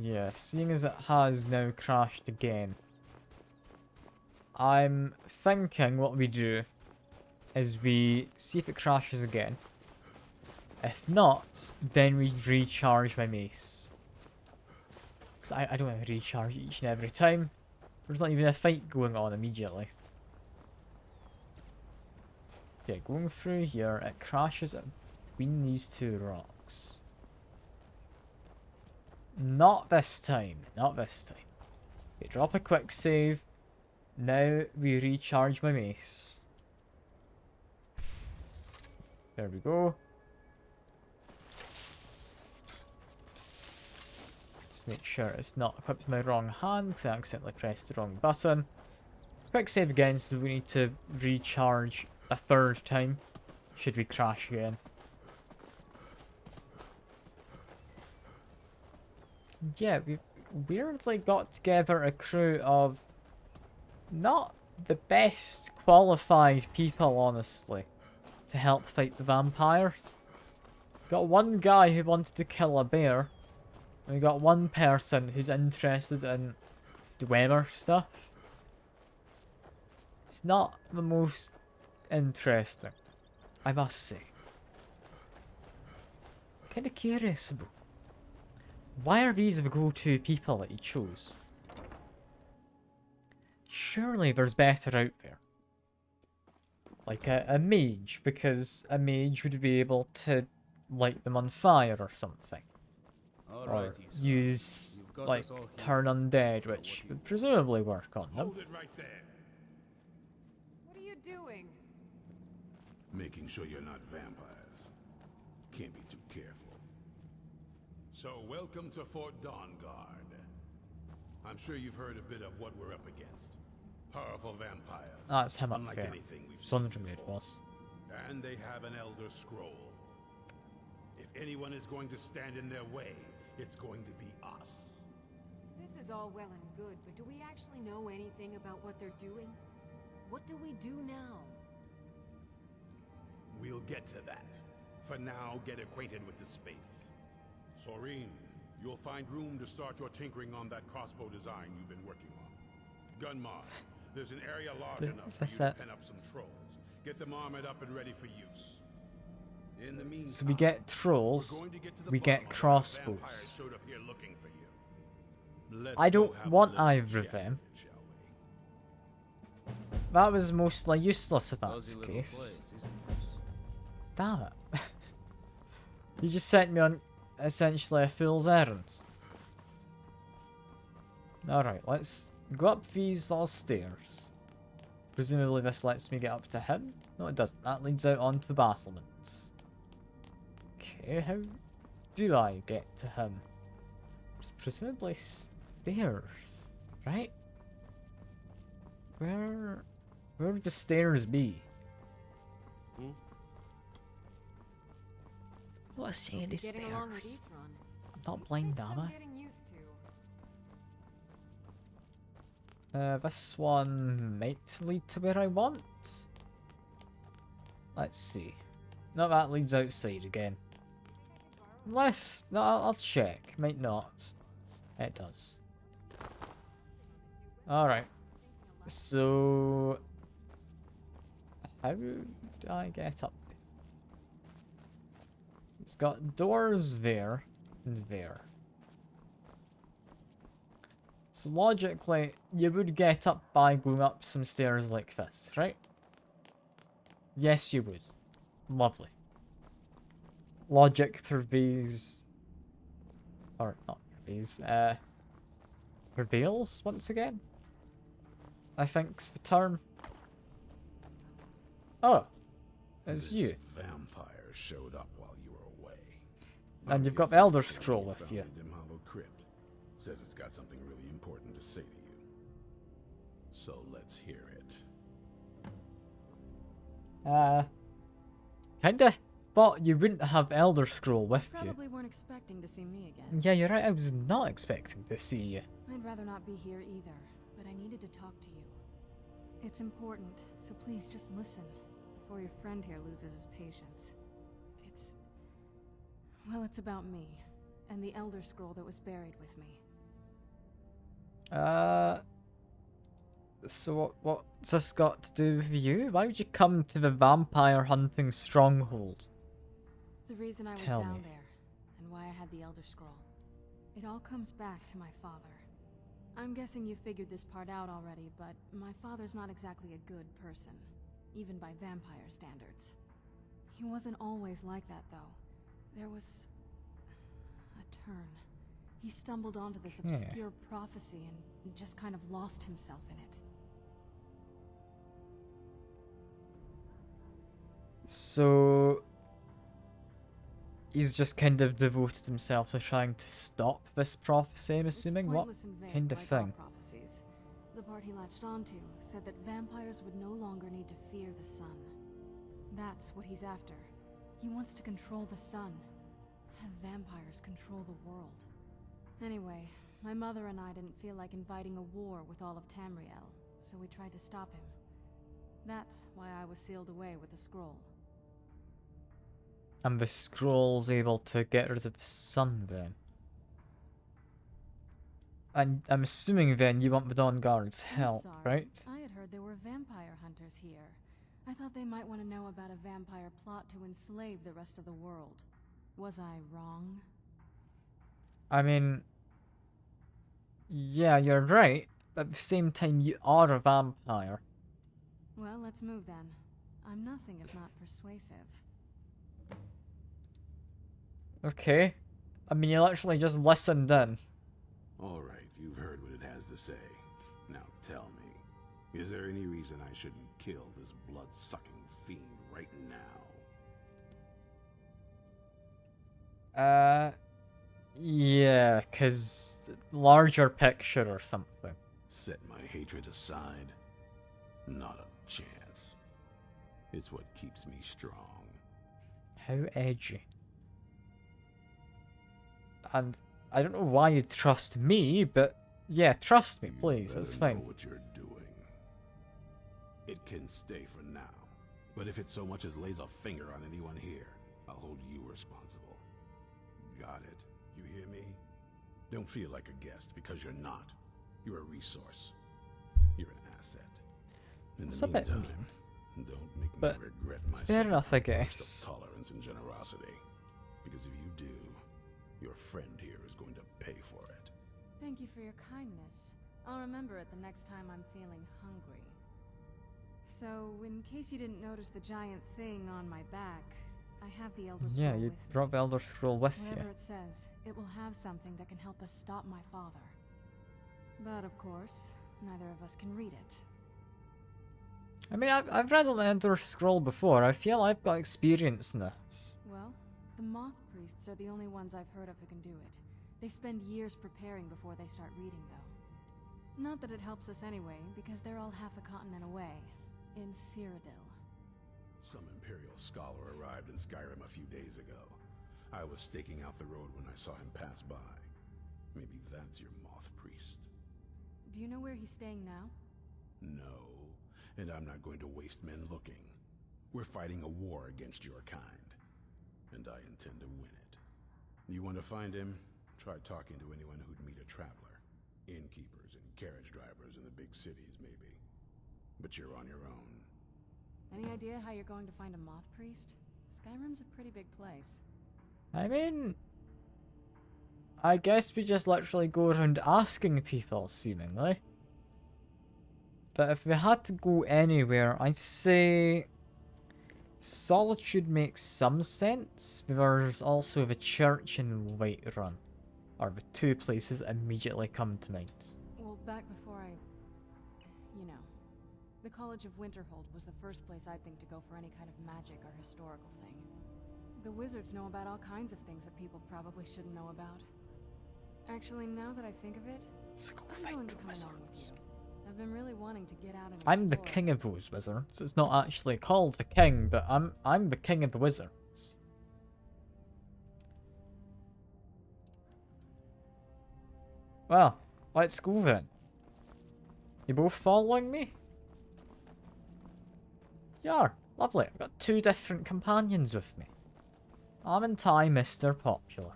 A: Yeah, seeing as it has now crashed again, I'm thinking what we do is we see if it crashes again. If not, then we recharge my mace. Because I don't want to recharge each and every time. There's not even a fight going on immediately. Yeah, going through here, it crashes between these two rocks. Not this time. Not this time. Okay, drop a quick save. Now we recharge my mace. There we go. Just make sure it's not equipped with my wrong hand because I accidentally pressed the wrong button. Quick save again, so we need to recharge a third time. Should we crash again? Yeah, we've weirdly got together a crew of not the best qualified people, honestly, to help fight the vampires. Got one guy who wanted to kill a bear, and we got one person who's interested in Dwemer stuff. It's not the most interesting, I must say. Kinda curious about why are these the go-to people that he chose? Surely there's better out there. Like a mage, because a mage would be able to light them on fire or something. Or use, like, turn undead, which would presumably work on them.
B: Hold it right there.
C: What are you doing?
B: Making sure you're not vampires. Can't be too careful. So, welcome to Fort Dawnguard. I'm sure you've heard a bit of what we're up against. Powerful vampires.
A: That's him up
B: unlike
A: there.
B: anything we've
A: Just
B: seen
A: wondering who it
B: before.
A: was.
B: And they have an Elder Scroll. If anyone is going to stand in their way, it's going to be us.
C: This is all well and good, but do we actually know anything about what they're doing? What do we do now?
B: We'll get to that. For now, get acquainted with the space. Soreen, you'll find room to start your tinkering on that crossbow design you've been working on. Gunmar, there's an area large enough for you to pen up some trolls. Get them armored up and ready for use. In the meantime,
A: So we get trolls, we get crossbows.
B: Showed up here looking for you.
A: I don't want either of them. That was mostly useless if that's the case. Damn it. You just sent me on essentially a fool's errand. Alright, let's go up these little stairs. Presumably this lets me get up to him. No, it doesn't. That leads out onto the battlements. Okay, how do I get to him? It's presumably stairs, right? Where would the stairs be? What a sandy stairs.
C: Getting along with these, Ron.
A: I'm not blind, am I?
C: Getting used to.
A: This one might lead to where I want. Let's see. No, that leads outside again. Unless, no, I'll check. Might not. It does. Alright. So, how do I get up there? It's got doors there and there. So logically, you would get up by going up some stairs like this, right? Yes, you would. Lovely. Logic prevails. Or not prevails. Prevails once again? I think's the term. Oh. It's
B: This
A: you.
B: vampire showed up while you were away.
A: And you've got the Elder Scroll with you.
B: Hollow Crypt. Says it's got something really important to say to you. So let's hear it.
A: Kinda thought you wouldn't have Elder Scroll with you.
J: Probably weren't expecting to see me again.
A: Yeah, you're right. I was not expecting to see you.
J: I'd rather not be here either, but I needed to talk to you. It's important, so please just listen before your friend here loses his patience. Well, it's about me and the Elder Scroll that was buried with me.
A: So what's this got to do with you? Why would you come to the vampire hunting stronghold?
J: The reason I was
A: Tell
J: down
A: me.
J: there, and why I had the Elder Scroll. It all comes back to my father. I'm guessing you figured this part out already, but my father's not exactly a good person, even by vampire standards. He wasn't always like that, though. There was a turn. He stumbled onto this obscure prophecy and just kind of lost himself in it.
A: So he's just kind of devoted himself to trying to stop this prophecy, I'm assuming? What kind of thing?
J: Prophecies. The part he latched onto said that vampires would no longer need to fear the sun. That's what he's after. He wants to control the sun. Have vampires control the world. Anyway, my mother and I didn't feel like inviting a war with all of Tamriel, so we tried to stop him. That's why I was sealed away with the scroll.
A: And the scroll's able to get rid of the sun then. And I'm assuming then you want the Dawn Guard's help, right?
J: I had heard there were vampire hunters here. I thought they might want to know about a vampire plot to enslave the rest of the world. Was I wrong?
A: I mean, yeah, you're right. But at the same time, you are a vampire.
J: Well, let's move then. I'm nothing if not persuasive.
A: Okay. I mean, you literally just listened in.
B: Alright, you've heard what it has to say. Now tell me, is there any reason I shouldn't kill this blood-sucking fiend right now?
A: Yeah, 'cause larger picture or something.
B: Set my hatred aside? Not a chance. It's what keeps me strong.
A: How edgy. And I don't know why you'd trust me, but yeah, trust me, please, it's fine.
B: Know what you're doing. It can stay for now, but if it so much as lays a finger on anyone here, I'll hold you responsible. Got it? You hear me? Don't feel like a guest, because you're not. You're a resource. You're an asset. In
A: It's
B: the
A: a bit
B: meantime,
A: mean.
B: don't make
A: But
B: me regret my
A: fair enough, I
B: burst
A: guess.
B: of tolerance and generosity. Because if you do, your friend here is going to pay for it.
J: Thank you for your kindness. I'll remember it the next time I'm feeling hungry. So, in case you didn't notice the giant thing on my back, I have the Elder Scroll
A: Yeah, you
J: with me.
A: brought the Elder Scroll with
J: Whatever
A: you.
J: it says, it will have something that can help us stop my father. But of course, neither of us can read it.
A: I mean, I've read the Elder Scroll before. I feel I've got experience in this.
J: Well, the Moth Priests are the only ones I've heard of who can do it. They spend years preparing before they start reading, though. Not that it helps us anyway, because they're all half a continent away, in Cyrodiil.
B: Some Imperial scholar arrived in Skyrim a few days ago. I was staking out the road when I saw him pass by. Maybe that's your Moth Priest.
J: Do you know where he's staying now?
B: No, and I'm not going to waste men looking. We're fighting a war against your kind, and I intend to win it. You want to find him? Try talking to anyone who'd meet a traveler. Innkeepers and carriage drivers in the big cities, maybe. But you're on your own.
J: Any idea how you're going to find a Moth Priest? Skyrim's a pretty big place.
A: I mean, I guess we just literally go around asking people, seemingly. But if we had to go anywhere, I'd say Solitude makes some sense. There's also the church in Whiterun, are the two places that immediately come to mind.
J: Well, back before you know, the College of Winterhold was the first place I'd think to go for any kind of magic or historical thing. The wizards know about all kinds of things that people probably shouldn't know about. Actually, now that I think of it, I'm going to come along with you. I've been really wanting to get out and
A: I'm the
J: explore.
A: king of those wizards. It's not actually called the king, but I'm the king of the wizards. Well, let's go then. You both following me? Yeah, lovely. I've got two different companions with me. I'm and Ty, Mr. Popular.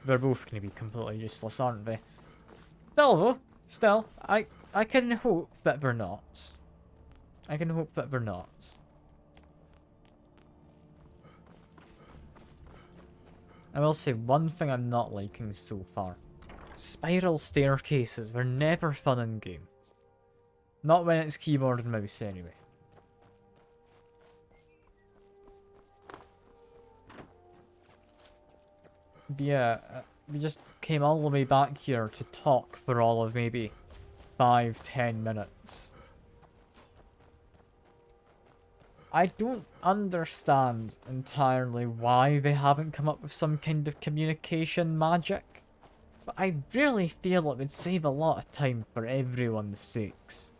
A: They're both going to be completely useless, aren't they? Still, though, I can hope that they're not. I can hope that they're not. I will say one thing I'm not liking so far. Spiral staircases are never fun in games. Not when it's keyboard and mouse anyway. But yeah, we just came all the way back here to talk for all of maybe 5-10 minutes. I don't understand entirely why they haven't come up with some kind of communication magic, but I really feel it would save a lot of time for everyone's sakes.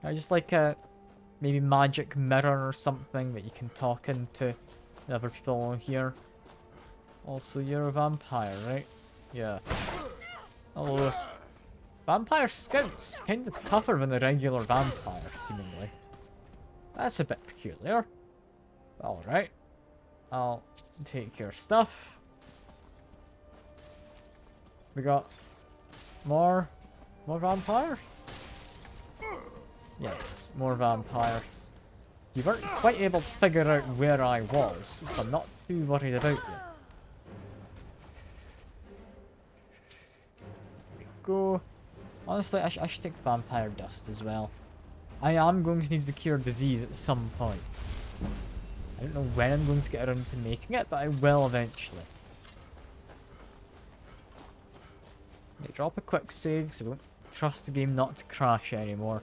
A: I just like a maybe magic mirror or something that you can talk into the other people here. Also, you're a vampire, right? Yeah. Hello. Vampire Scout's kind of tougher than a regular vampire, seemingly. That's a bit peculiar. Alright. I'll take your stuff. We got more vampires? Yes, more vampires. You weren't quite able to figure out where I was, so I'm not too worried about you. There we go. Honestly, I should take vampire dust as well. I am going to need to cure disease at some point. I don't know when I'm going to get around to making it, but I will eventually. Drop a quick save, because I don't trust the game not to crash anymore.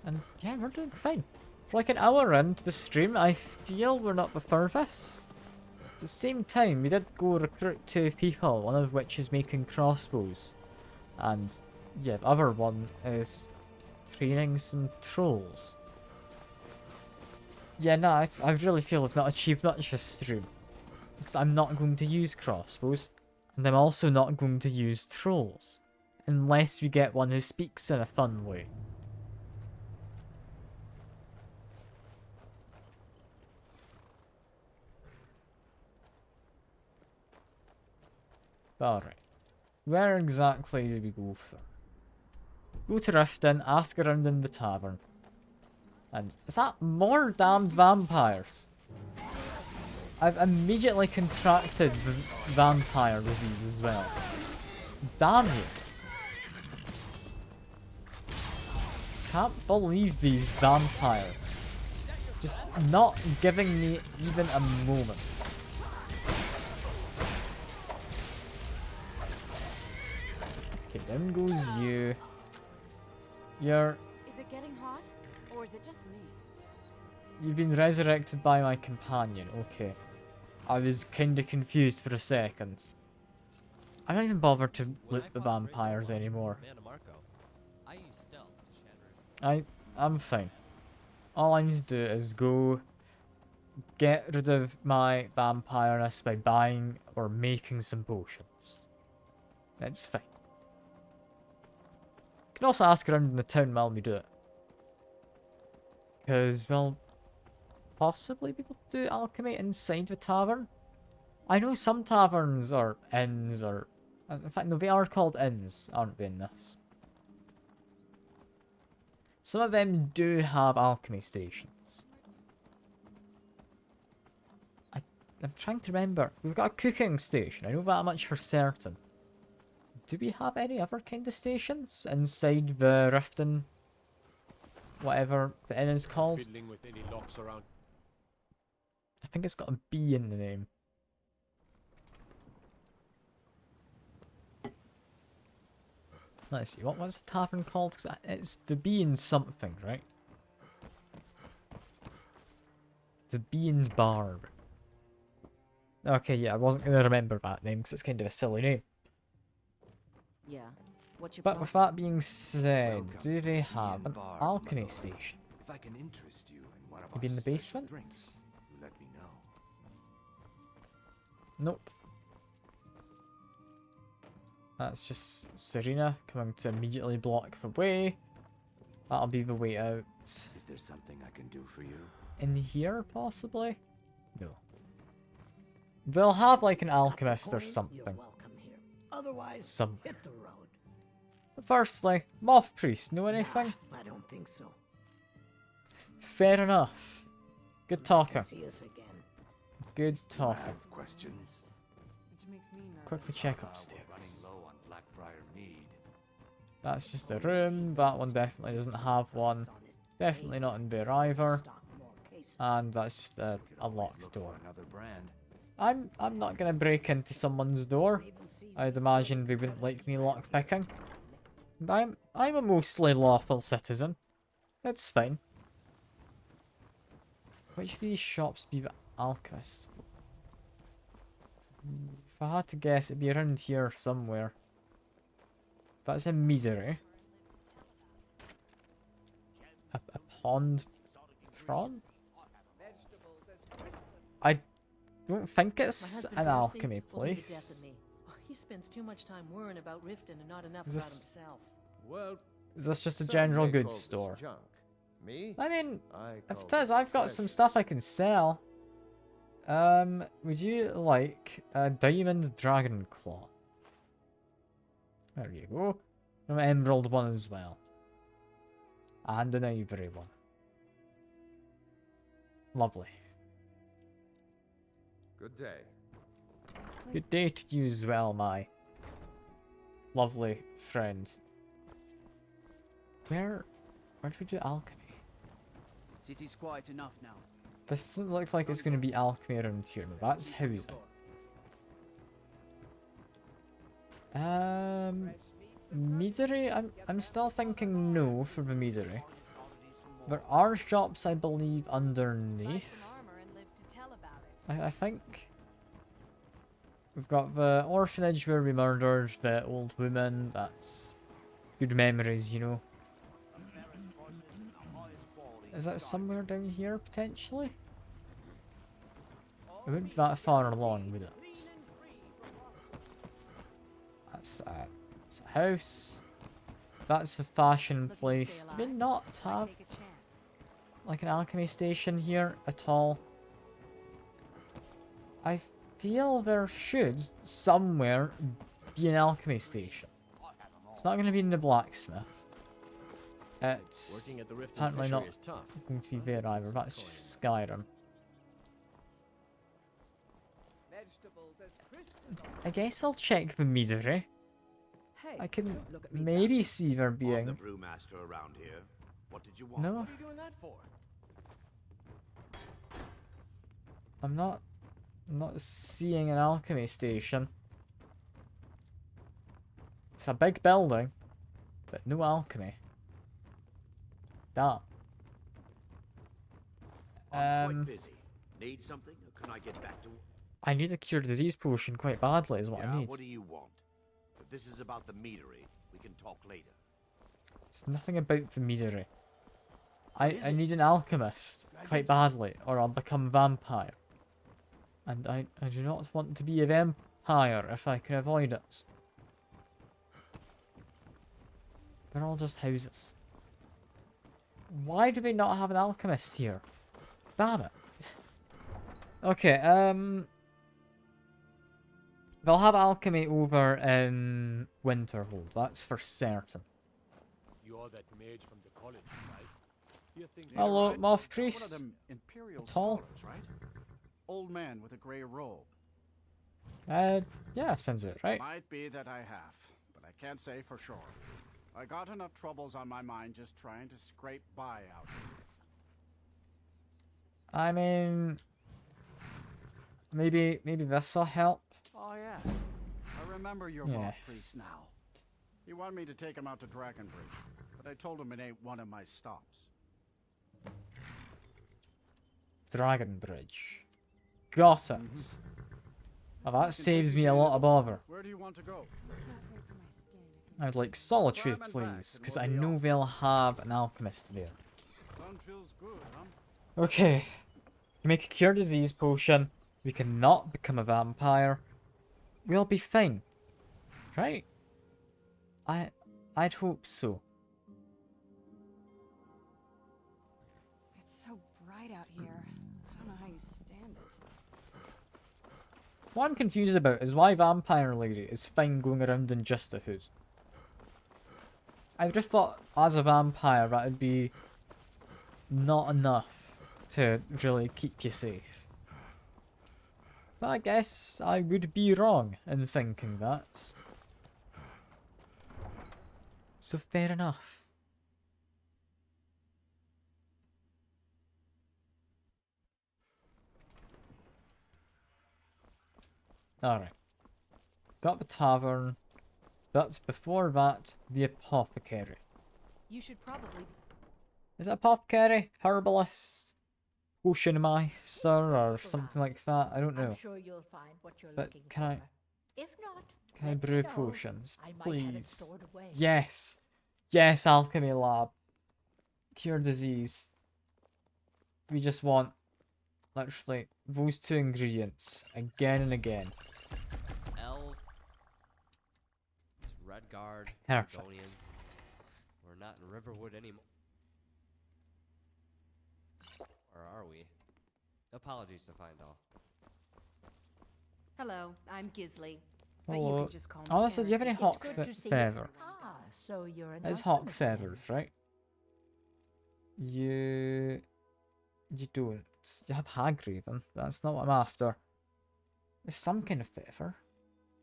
A: And yeah, we're doing fine. For like an hour into the stream, I feel we're not the furthest. At the same time, we did go recruit 2 people, one of which is making crossbows. And yeah, the other one is training some trolls. Yeah, no, I really feel we've not achieved much this stream. Because I'm not going to use crossbows, and I'm also not going to use trolls. Unless we get one who speaks in a fun way. Alright. Where exactly do we go for? Go to Riften, ask around in the tavern. And is that more damned vampires? I've immediately contracted vampire disease as well. Damn you. Can't believe these vampires. Just not giving me even a moment. Okay, down goes you. You're...
C: Is it getting hot? Or is it just me?
A: You've been resurrected by my companion, okay. I was kinda confused for a second. I don't even bother to loot the vampires anymore. I'm fine. All I need to do is go get rid of my vampireness by buying or making some potions. That's fine. You can also ask around in the town while we do it. Because, well, possibly be able to do alchemy inside the tavern. I know some taverns or inns or... In fact, no, they are called inns, aren't they, in this? Some of them do have alchemy stations. I'm trying to remember. We've got a cooking station. I know that much for certain. Do we have any other kind of stations inside the Riften... whatever the inn is called?
F: With any locks around.
A: I think it's got a B in the name. Let's see, what's the tavern called? 'Cause it's the Bee and something, right? The Bee and Barb. Okay, yeah, I wasn't going to remember that name because it's kind of a silly name.
C: Yeah. What's your
A: But with that being said, do they have an alchemy station?
I: If I can interest you in one of
A: Maybe in the
I: special
A: basement?
I: drinks, let me know.
A: Nope. That's just Serena coming to immediately block the way. That'll be the way out.
I: Is there something I can do for you?
A: In here, possibly? No. They'll have like an alchemist or something.
H: You're welcome here. Otherwise,
A: Somewhere.
H: hit the road.
A: But firstly, Moth Priest, know anything?
H: Nah, I don't think so.
A: Fair enough. Good talking.
H: See us again.
A: Good
I: I
A: talking.
I: have questions.
J: Which makes me nervous.
A: Quickly check
I: We're
A: upstairs.
I: running low on Blackbriar mead.
A: That's just a room. That one definitely doesn't have one. Definitely not in there either. And that's just a locked
I: Look
A: door.
I: for another brand.
A: I'm not gonna break into someone's door. I'd imagine they wouldn't like me lockpicking. And I'm a mostly lawful citizen. It's fine. Which of these shops be the alchemist? If I had to guess, it'd be around here somewhere. That's a meadery. A pond prawn? I don't think it's an alchemy place.
K: He spends too much time worrying about Riften and not enough
A: Is
K: about
A: this-
K: himself.
L: Well,
A: Is this just a
L: some
A: general
L: may
A: goods
L: call this
A: store?
L: Junk. Me?
A: I mean,
L: I
A: if
L: call
A: it is,
L: them
A: I've got some
L: treasures.
A: stuff I can sell. Would you like a diamond dragon claw? There you go. An emerald one as well. And an ivory one. Lovely.
L: Good day.
J: This place
A: Good day to you as well, my lovely friend. Where do we do alchemy?
M: City's quiet enough now.
A: This doesn't look like it's going to be alchemy around here. No, that's housing. Meadery? I'm still thinking no for the meadery. There are shops, I believe, underneath. I think. We've got the orphanage where we murdered the old woman. That's good memories, you know. Is that somewhere down here, potentially? It wouldn't be that far along, would it? That's a house. That's a fashion place. Do we not have like an alchemy station here at all? I feel there should somewhere be an alchemy station. It's not going to be in the blacksmith. It's
F: Working at the Riften
A: apparently
F: fishery
A: not
F: is tough.
A: going to be there either. That's just Skyrim. I guess I'll check the meadery. I can maybe see there
N: I'm the
A: being.
N: brewmaster around here. What did you want?
A: No,
F: What are you doing that for?
A: I'm not seeing an alchemy station. It's a big building, but no alchemy. Damn.
N: I'm quite busy. Need something, or can I get back to?
A: I need a cure disease potion quite badly, is what I need.
N: What do you want? If this is about the meadery, we can talk later.
A: It's nothing about the meadery. I need an alchemist quite badly, or I'll become a vampire. And I do not want to be a vampire if I can avoid it. They're all just houses. Why do we not have an alchemist here? Damn it. Okay, they'll have alchemy over in Winterhold, that's for certain.
F: You're that mage from the college, right? Hear things
A: Hello,
F: right?
A: moth
G: One
A: priest.
G: of them imperial
A: Tall.
G: scholars, right? Old man with a grey robe.
A: Yeah, sounds it, right?
G: Might be that I have, but I can't say for sure. I got enough troubles on my mind just trying to scrape by out here.
A: I mean, maybe this'll help.
G: Oh yeah, I remember your moth
A: Yes.
G: priest now. He wanted me to take him out to Dragonbridge, but I told him it ain't one of my stops.
A: Dragon Bridge. Got it. Well, that saves me a lot of bother.
G: Where do you want to go?
J: It's not great for my skin.
A: I'd like solitude,
G: Climb and back,
A: please,
G: and
A: because
G: we'll
A: I
G: be
A: know
G: off.
A: they'll have an alchemist there.
G: Sun feels good, huh?
A: Okay. You make a cure disease potion. We cannot become a vampire. We'll be fine. Right? I'd hope so.
J: It's so bright out here. I don't know how you stand it.
A: What I'm confused about is why Vampire Lady is fine going around in just a hood. I would have thought, as a vampire, that would be not enough to really keep you safe. But I guess I would be wrong in thinking that. So fair enough. Alright. Got the tavern, but before that, the apothecary.
C: You should probably...
A: Is it apothecary? Herbalist? Potion meister or something like that? I don't know.
H: I'm sure you'll find what you're
A: But
H: looking
A: can I...
H: for. If not,
A: Can I
H: let me
A: brew
H: know.
A: potions?
H: I might have it
A: Please.
H: stored away.
A: Yes! Yes, alchemy lab. Cure disease. We just want, literally, those two ingredients again and again.
D: Elf. It's Redguard.
A: Perfect.
D: Argonians. We're not in Riverwood anymore. Or are we? Apologies to Findall.
C: Hello, I'm Gisley. But you
A: Hello.
C: can just call me
A: Oh, so do you have any
C: Erin.
A: hawk
H: It's good to see you.
A: feathers?
H: Ah, so you're an
A: It's
H: alchemist
A: hawk
H: then.
A: feathers, right? You don't. You have hag raven. That's not what I'm after. It's some kind of feather.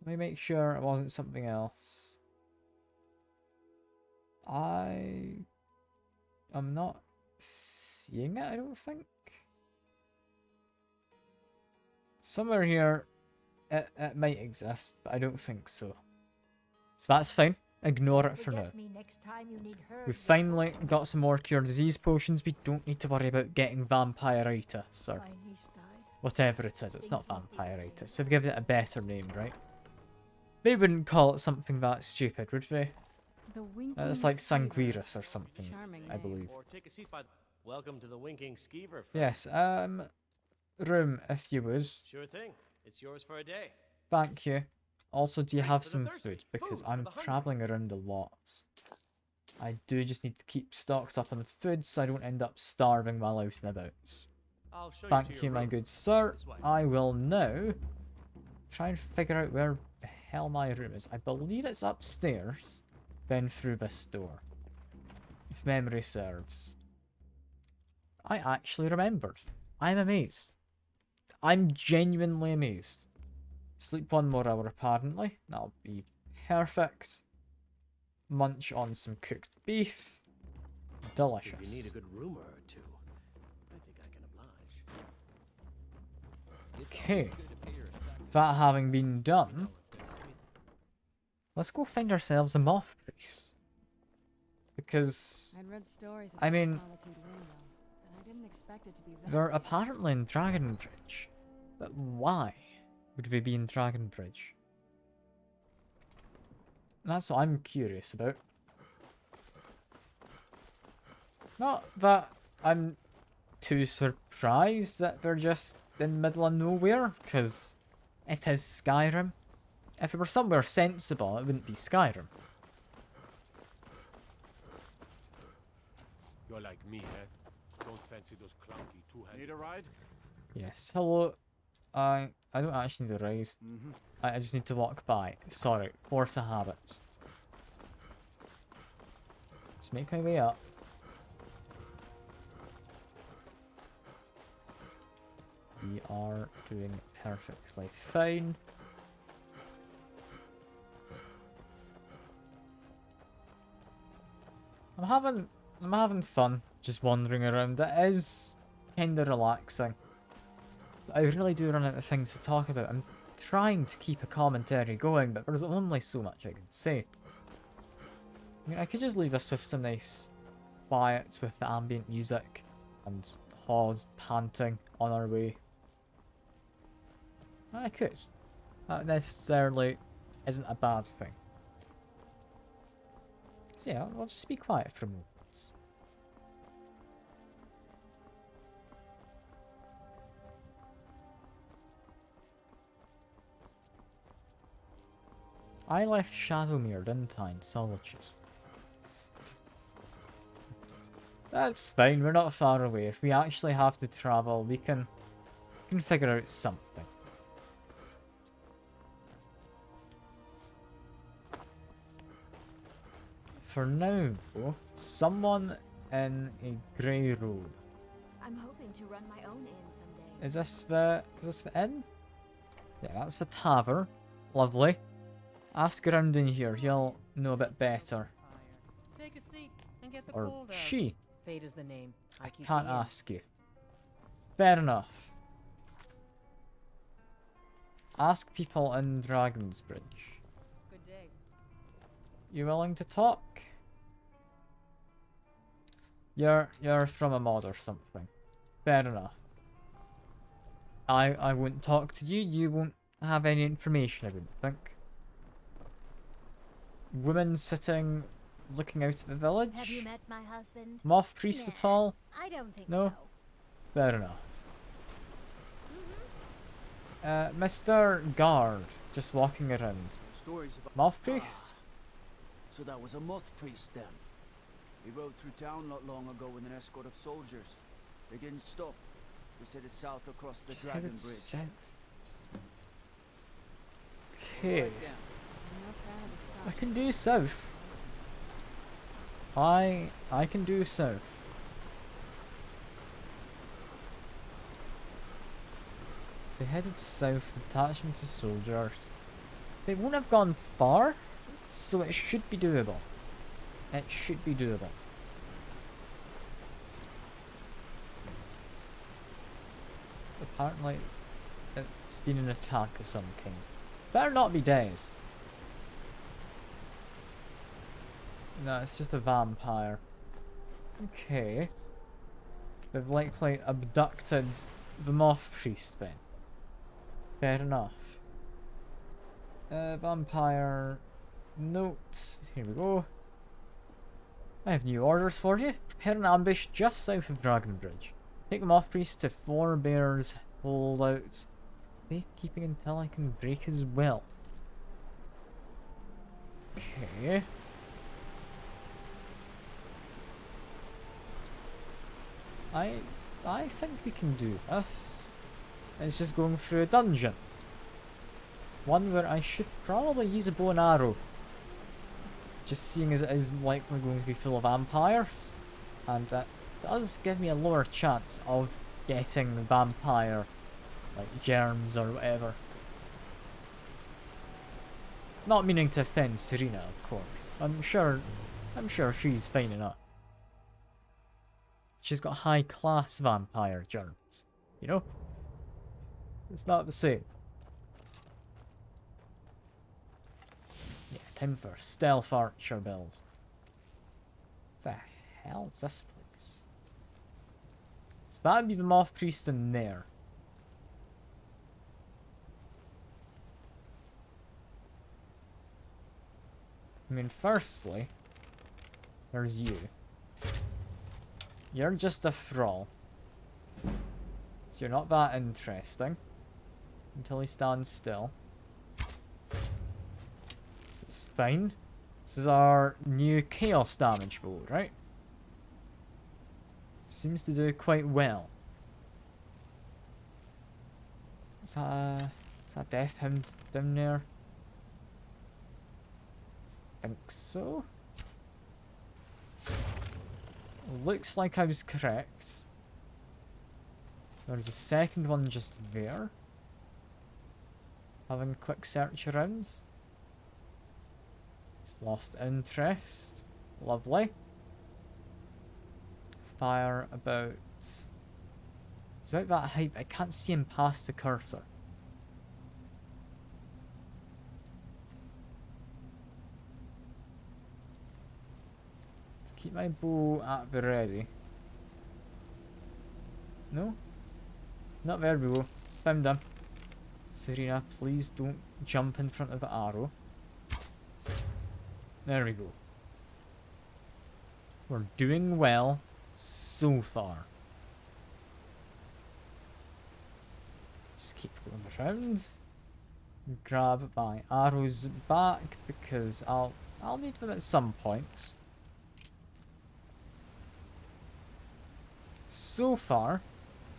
A: Let me make sure it wasn't something else. I'm not seeing it, I don't think. Somewhere here it might exist, but I don't think so. So that's fine. Ignore it for now.
H: Forget me next time you need herbs.
A: We've finally got some more cure disease potions. We don't need to worry about getting vampiritis or
H: My niece died.
A: whatever it is. It's not vampiritis. They've given it a better name, right? They wouldn't call it something that stupid, would they?
J: The winking
A: It's like
J: skeever.
A: Sanguirus or something,
J: Charming
A: I
J: name.
A: believe.
L: Or take a seat by. Welcome to the Winking Skeever. friend.
A: Yes, room, if you would.
L: Sure thing. It's yours for a day.
A: Thank you. Also, do you
L: Great
A: have
L: for the
A: some
L: thirsty.
A: food? Because
L: Food for
A: I'm
L: the hungry.
A: travelling around a lot. I do just need to keep stocked up on food so I don't end up starving while out and about.
L: I'll show you to
A: Thank
L: your
A: you, my
L: room.
A: good sir.
L: This way.
A: I will now try and figure out where the hell my room is. I believe it's upstairs, then through this door. If memory serves. I actually remembered. I'm amazed. I'm genuinely amazed. Sleep one more hour apparently. That'll be perfect. Munch on some cooked beef. Delicious.
L: If you need a good rumor or two, I think I can oblige.
A: Okay. That having been done, let's go find ourselves a moth priest. Because
J: I'd read stories
A: I
J: about
A: mean,
J: Solitude Room, though, but I didn't expect it to be that.
A: they're apparently in Dragonbridge. But why would they be in Dragonbridge? That's what I'm curious about. Not that I'm too surprised that they're just in the middle of nowhere, because it is Skyrim. If it were somewhere sensible, it wouldn't be Skyrim.
F: You're like me, eh? Don't fancy those clunky two-handed.
G: Need a ride?
A: Yes, hello. I don't actually need a rise. I just need to walk by. Sorry, force a habit. Just make my way up. We are doing perfectly fine. I'm having fun just wandering around. It is kinda relaxing. I really do run out of things to talk about. I'm trying to keep a commentary going, but there's only so much I can say. I mean, I could just leave us with some nice quiet with the ambient music and Hawes panting on our way. I could. That necessarily isn't a bad thing. So yeah, I'll just be quiet for a moment. I left Shadowmere, didn't I, in Solitude? That's fine, we're not far away. If we actually have to travel, we can figure out something. For now, though, someone in a grey robe.
O: I'm hoping to run my own inn someday.
A: Is this the inn? Yeah, that's the tavern. Lovely. Ask around in here, he'll know a bit better.
K: Take a seat and get the
A: Or
K: cold out.
A: she.
K: Fate is the name.
A: I
K: keep
A: can't
K: the inn.
A: ask you. Fair enough. Ask people in Dragon's Bridge.
K: Good day.
A: You willing to talk? You're from a mod or something. Fair enough. I won't talk to you. You won't have any information, I wouldn't think. Woman sitting, looking out at the village.
O: Have you met my husband?
A: Moth priest
O: Nah,
A: at all?
O: I don't think
A: No?
O: so.
A: Fair enough. Mr. Guard, just walking around.
M: Stories about
A: Moth priest?
M: So that was a moth priest then. He rode through town not long ago with an escort of soldiers. They didn't stop. Just headed south across the
A: Just
M: Dragon
A: headed
M: Bridge.
A: south. Okay.
M: Right then.
A: I can do south. I can do south. They headed south, detachment of soldiers. They won't have gone far, so it should be doable. It should be doable. Apparently, it's been an attack of some kind. Better not be dead. No, it's just a vampire. Okay. They've likely abducted the moth priest then. Fair enough. Vampire note. Here we go. I have new orders for you. Prepare an ambush just south of Dragon Bridge. Take the moth priest to Four Bears Holdout. Safekeeping until I can break his will. Okay. I think we can do this. It's just going through a dungeon. One where I should probably use a bow and arrow. Just seeing as it is likely going to be full of vampires. And that does give me a lower chance of getting vampire, like, germs or whatever. Not meaning to offend Serena, of course. I'm sure she's fine enough. She's got high class vampire germs, you know? It's not the same. Yeah, time for stealth archer build. What the hell is this place? So that'd be the moth priest in there. I mean, firstly, there's you. You're just a thrall. So you're not that interesting. Until he stands still. This is fine. This is our new chaos damage bow, right? Seems to do quite well. Is that a death hound down there? I think so. Looks like I was correct. There's a second one just there. Having a quick search around. Just lost interest. Lovely. Fire about... It's about that height, but I can't see him past the cursor. Keep my bow at the ready. No? Not there we go. Found him. Serena, please don't jump in front of the arrow. There we go. We're doing well so far. Just keep going around. Grab my arrows back because I'll need them at some point. So far,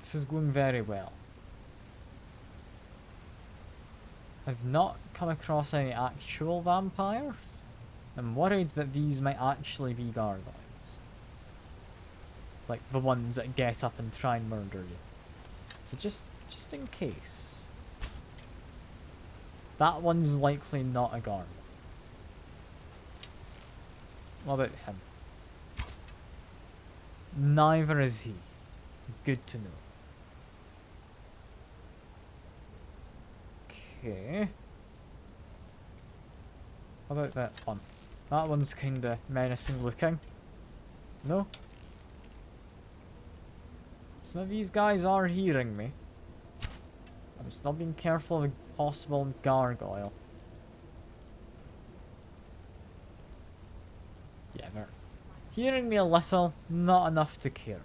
A: this is going very well. I've not come across any actual vampires. I'm worried that these might actually be gargoyles. Like, the ones that get up and try and murder you. So just in case. That one's likely not a guard. What about him? Neither is he. Good to know. Okay. How about that one? That one's kinda menacing looking. No? Some of these guys are hearing me. I'm still being careful of a possible gargoyle. Yeah, they're hearing me a little, not enough to care.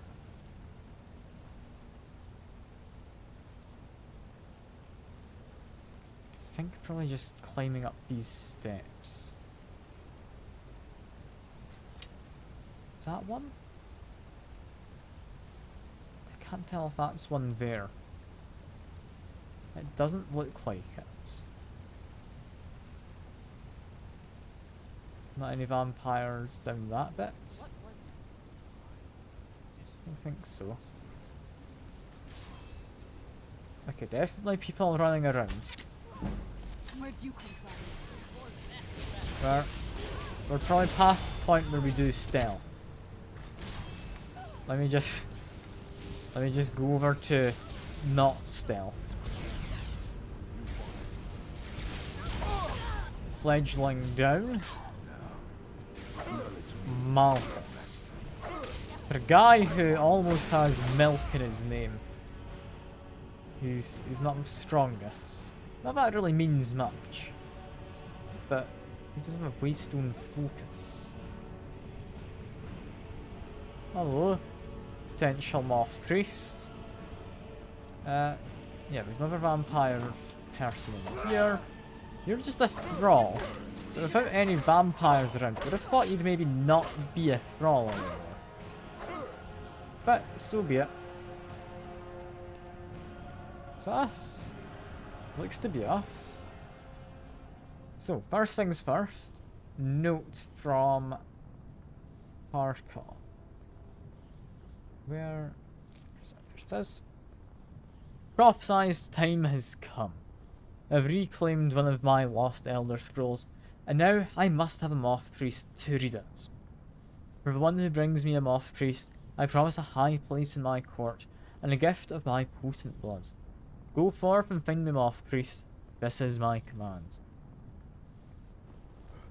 A: I think probably just climbing up these steps. Is that one? I can't tell if that's one there. It doesn't look like it. Not any vampires down that bit? I don't think so. Okay, definitely people running around.
J: Where'd you come from?
A: We're probably past the point where we do stealth. Let me just go over to not stealth. Fledgling down. Malchus. For a guy who almost has milk in his name, he's not the strongest. Not that it really means much, but he doesn't have Waystone focus. Hello, potential moth priest. Yeah, there's another vampire person over here. You're just a thrall. But without any vampires around, I would have thought you'd maybe not be a thrall anymore. But so be it. It's us. Looks to be us. So, first things first. Note from Harkon. Where it is. Prophesized time has come. I've reclaimed one of my lost Elder Scrolls, and now I must have a Moth Priest to read it. For the one who brings me a Moth Priest, I promise a high place in my court, and a gift of my potent blood. Go forth and find me Moth Priest. This is my command.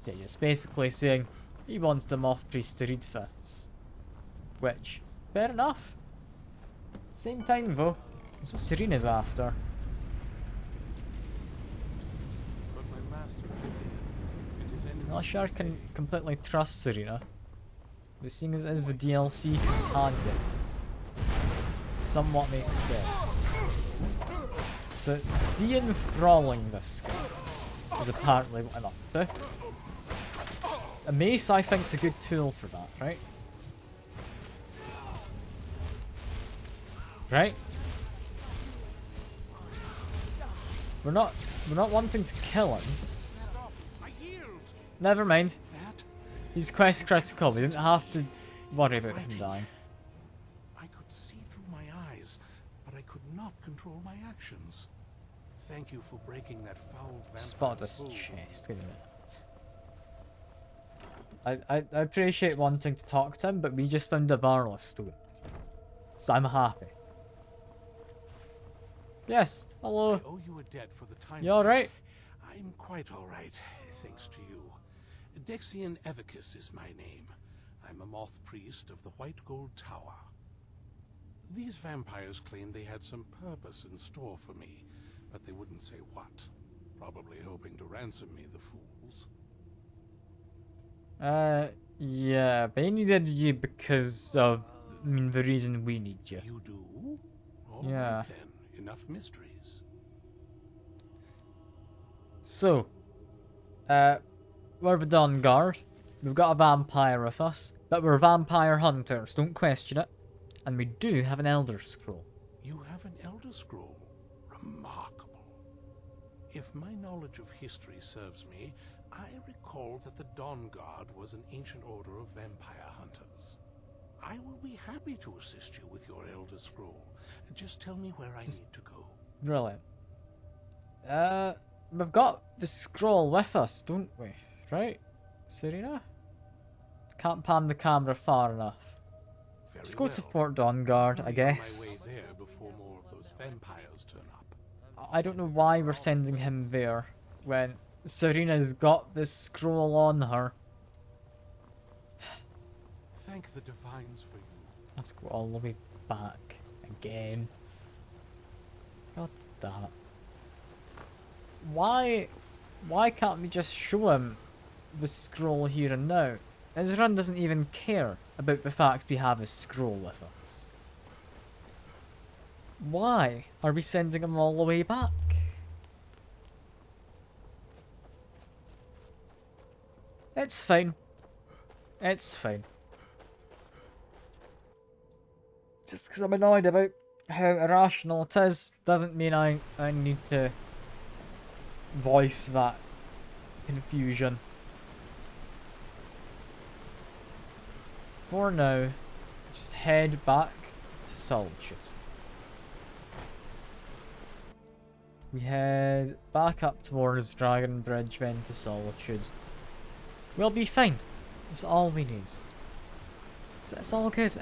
A: So yeah, just basically saying he wants the Moth Priest to read this. Which, fair enough. Same time though, that's what Serena's after. I'm not sure I can completely trust Serena, but seeing as it is the DLC companion, somewhat makes sense. So, de-enthralling this guy is apparently what I'm up to. A mace, I think, is a good tool for that, right? Right? We're not wanting to kill him. Never mind. He's quest critical. We didn't have to worry about him dying.
B: I could see through my eyes, but I could not control my actions. Thank you for breaking that foul vampire.
A: Spot this chest. Give me a minute. I appreciate wanting to talk to him, but we just found a Varla stone. So I'm happy. Yes, hello.
B: I owe you a debt for the time.
A: You alright?
B: I'm quite alright, thanks to you. Dexian Evicus is my name. I'm a moth priest of the White Gold Tower. These vampires claimed they had some purpose in store for me, but they wouldn't say what. Probably hoping to ransom me, the fools.
A: Yeah, they needed you because of, I mean, the reason we need you.
B: You do? All
A: yeah.
B: right, then. Enough mysteries.
A: So, we're the Dawn Guard. We've got a vampire with us, but we're vampire hunters, don't question it. And we do have an Elder Scroll.
B: You have an Elder Scroll? Remarkable. If my knowledge of history serves me, I recall that the Dawn Guard was an ancient order of vampire hunters.
P: I will be happy to assist you with your Elder Scroll. Just tell me where I need to go.
A: Brilliant. We've got the scroll with us, don't we? Right, Serena? Can't pan the camera far enough. Let's go to Fort Dawnguard, I guess.
P: My way there before more of those vampires turn up.
A: I don't know why we're sending him there when Serena's got this scroll on her.
P: Thank the Divines for you.
A: I have to go all the way back again. God damn it. Why can't we just show him the scroll here and now? Ezran doesn't even care about the fact we have a scroll with us. Why are we sending him all the way back? It's fine. It's fine. Just because I'm annoyed about how irrational it is, doesn't mean I need to voice that confusion. For now, just head back to Solitude. We head back up towards Dragon Bridge, then to Solitude. We'll be fine. That's all we need. It's all good.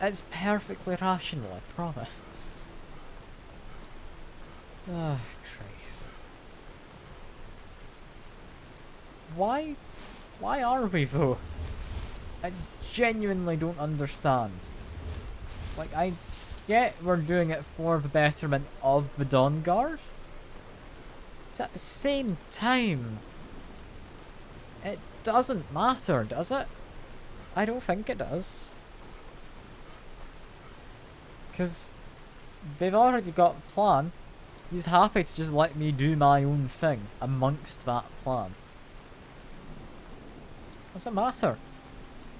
A: It's perfectly rational, I promise. Oh, Christ. Why are we though? I genuinely don't understand. Like, I get we're doing it for the betterment of the Dawnguard. But at the same time, it doesn't matter, does it? I don't think it does. Because they've already got a plan. He's happy to just let me do my own thing amongst that plan. What's it matter?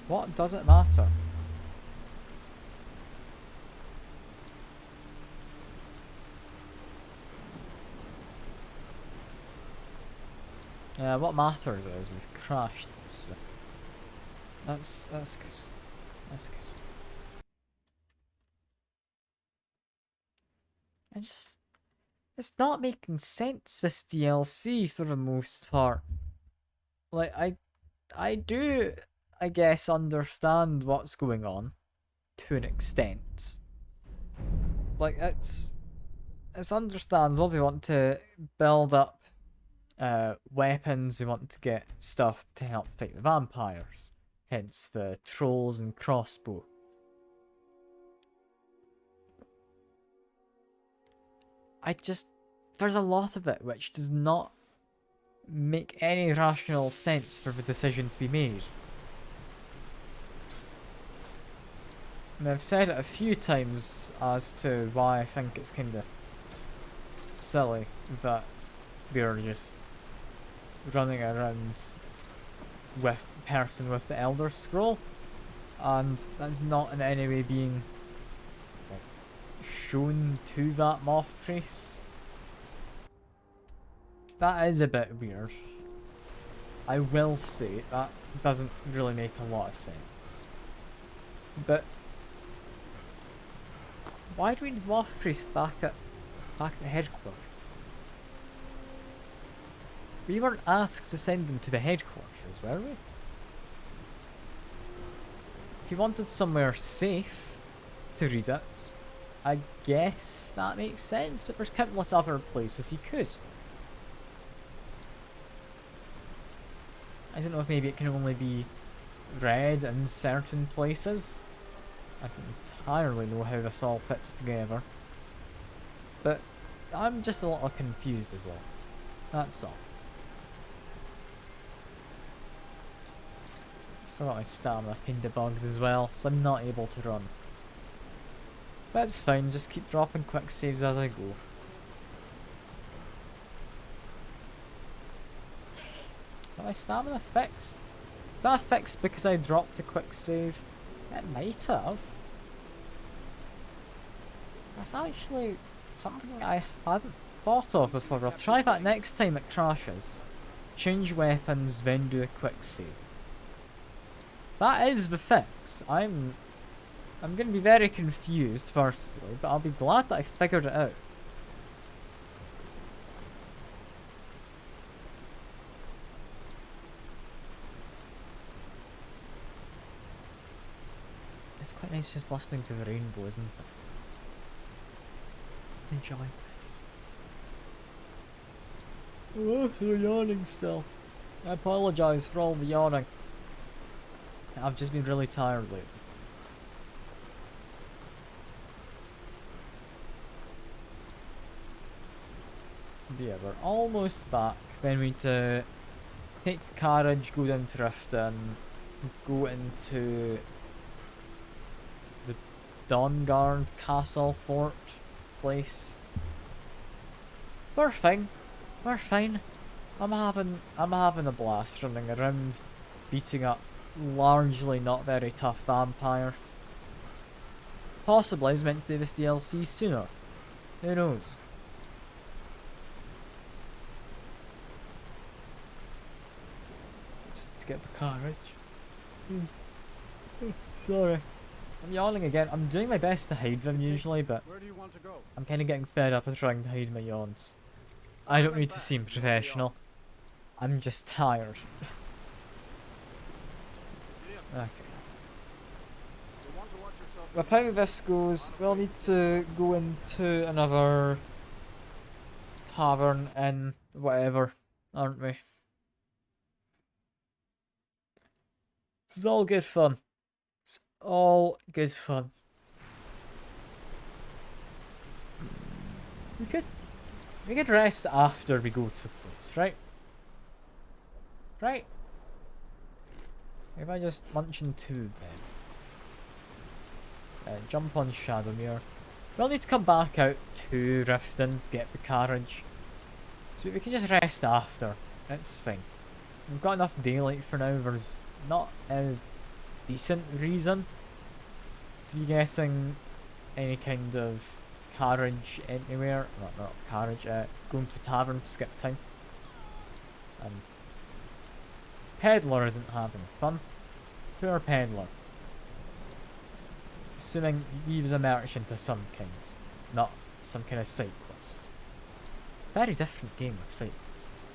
A: What does it matter? What matters is we've crashed, so that's good. That's good. It's not making sense, this DLC, for the most part. Like, I do, I guess, understand what's going on to an extent. Like, it's understandable. We want to build up weapons, we want to get stuff to help fight the vampires, hence the trolls and crossbow. There's a lot of it which does not make any rational sense for the decision to be made. And I've said it a few times as to why I think it's kinda silly that we're just running around with the person with the Elder Scroll, and that's not in any way being shown to that moth priest. That is a bit weird. I will say that doesn't really make a lot of sense. But why do we need moth priest back at headquarters? We weren't asked to send them to the headquarters, were we? If he wanted somewhere safe to read it, I guess that makes sense, but there's countless other places he could. I don't know if maybe it can only be read in certain places. I don't entirely know how this all fits together. But I'm just a little confused is all. That's all. Still got my stamina kinda bugged as well, so I'm not able to run. That's fine, just keep dropping quick saves as I go. Got my stamina fixed? That fixed because I dropped a quick save? It might have. That's actually something I hadn't thought of before. I'll try that next time it crashes. Change weapons, then do a quick save. That is the fix. I'm I'm going to be very confused firstly, but I'll be glad that I figured it out. It's quite nice just listening to the rainbow, isn't it? Enjoy this. Oh, you're yawning still. I apologise for all the yawning. I've just been really tired lately. But yeah, we're almost back. Then we need to take the carriage, go down to Riften, go into the Dawnguard Castle Fort place. We're fine. We're fine. I'm having a blast running around, beating up largely not very tough vampires. Possibly I was meant to do this DLC sooner. Who knows? Just to get the carriage. Sorry. I'm yawning again. I'm doing my best to hide them usually, but
G: Where do you want to go?
A: I'm kind of getting fed up with trying to hide my yawns. I don't need to seem professional. I'm just tired. Okay. With how this goes, we'll need to go into another tavern and whatever, aren't we? This is all good fun. It's all good fun. We could rest after we go to the place, right? Right? If I just munch into then. Jump on Shadowmere. We'll need to come back out to Riften to get the carriage. So we can just rest after. It's fine. We've got enough daylight for now. There's not a decent reason to be getting any kind of carriage anywhere. Not carriage, going to the tavern to skip time. And Peddler isn't having fun. Poor Peddler. Assuming he was a merchant of some kind, not some kind of cyclist. Very different game of cyclists.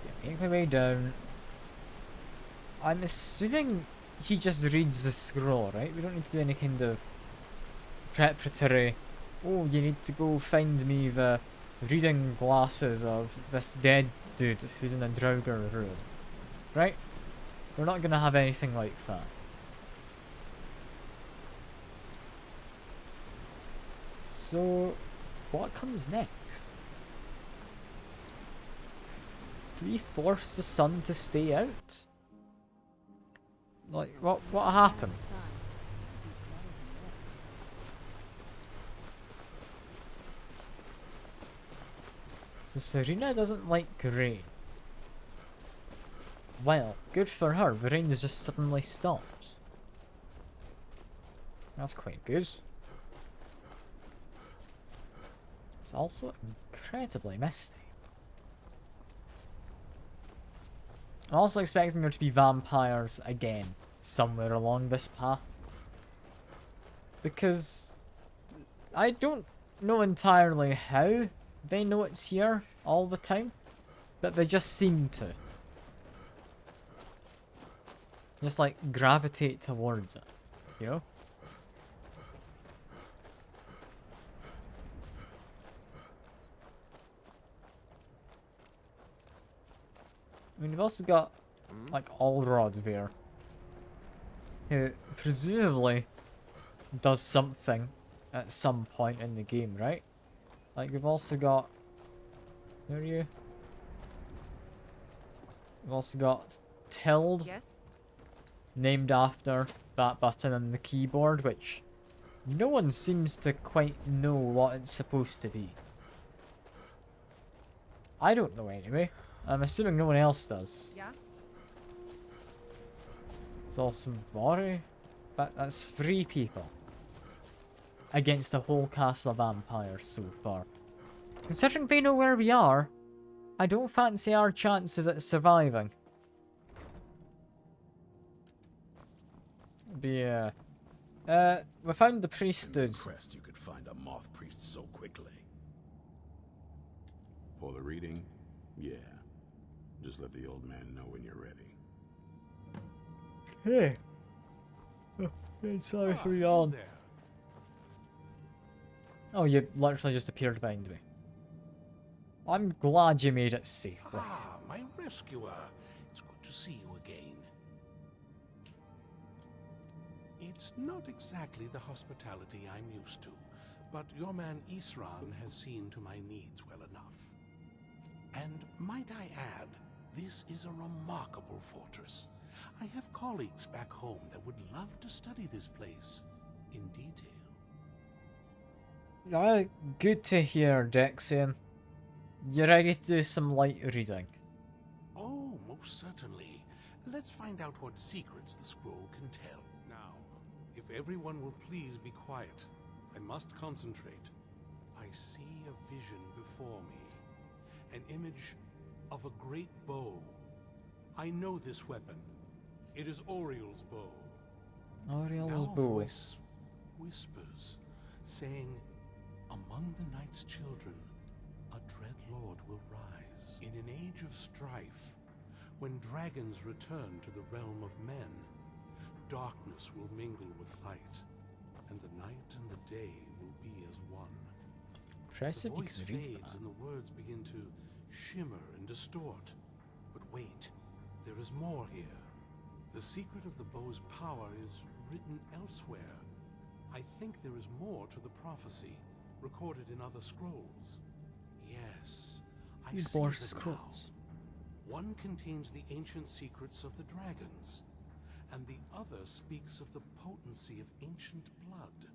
A: Yeah, make my way down. I'm assuming he just reads the scroll, right? We don't need to do any kind of preparatory. Oh, you need to go find me the reading glasses of this dead dude who's in a Draugr room. Right? We're not gonna have anything like that. So, what comes next? Do we force the sun to stay out? Like, what happens? So Serena doesn't like rain. Well, good for her, the rain has just suddenly stopped. That's quite good. It's also incredibly misty. I'm also expecting there to be vampires again, somewhere along this path. Because I don't know entirely how they know it's here all the time, but they just seem to. Just like gravitate towards it, you know? I mean, we've also got like Allrod there, who presumably does something at some point in the game, right? Like we've also got, where are you? We've also got Tild.
C: Yes?
A: Named after that button on the keyboard, which no one seems to quite know what it's supposed to be. I don't know anyway. I'm assuming no one else does.
C: Yeah?
A: There's also Vori, but that's 3 people against a whole castle of vampires so far. Considering they know where we are, I don't fancy our chances at surviving. But yeah. We found the priest dude.
B: Impressed you could find a moth priest so quickly. For the reading? Yeah. Just let the old man know when you're ready.
A: Hey. Oh, sorry for yawn. Oh, you literally just appeared behind me. I'm glad you made it safely.
P: Ah, my rescuer. It's good to see you again. It's not exactly the hospitality I'm used to, but your man Isran has seen to my needs well enough. And might I add, this is a remarkable fortress. I have colleagues back home that would love to study this place in detail.
A: Good to hear, Dexian. You ready to do some light reading?
P: Oh, most certainly. Let's find out what secrets the scroll can tell. Now, if everyone will please be quiet, I must concentrate. I see a vision before me. An image of a great bow. I know this weapon. It is Oriel's bow.
A: Oriel's
P: now
A: bow.
P: A voice whispers, saying, among the night's children, a dread lord will rise. In an age of strife, when dragons return to the realm of men, darkness will mingle with light, and the night and the day will be as one. The voice fades and the words begin to shimmer and distort. But wait, there is more here. The secret of the bow's power is written elsewhere. I think there is more to the prophecy, recorded in other scrolls. Yes, I see
A: More
P: them
A: scrolls.
P: now. One contains the ancient secrets of the dragons, and the other speaks of the potency of ancient blood.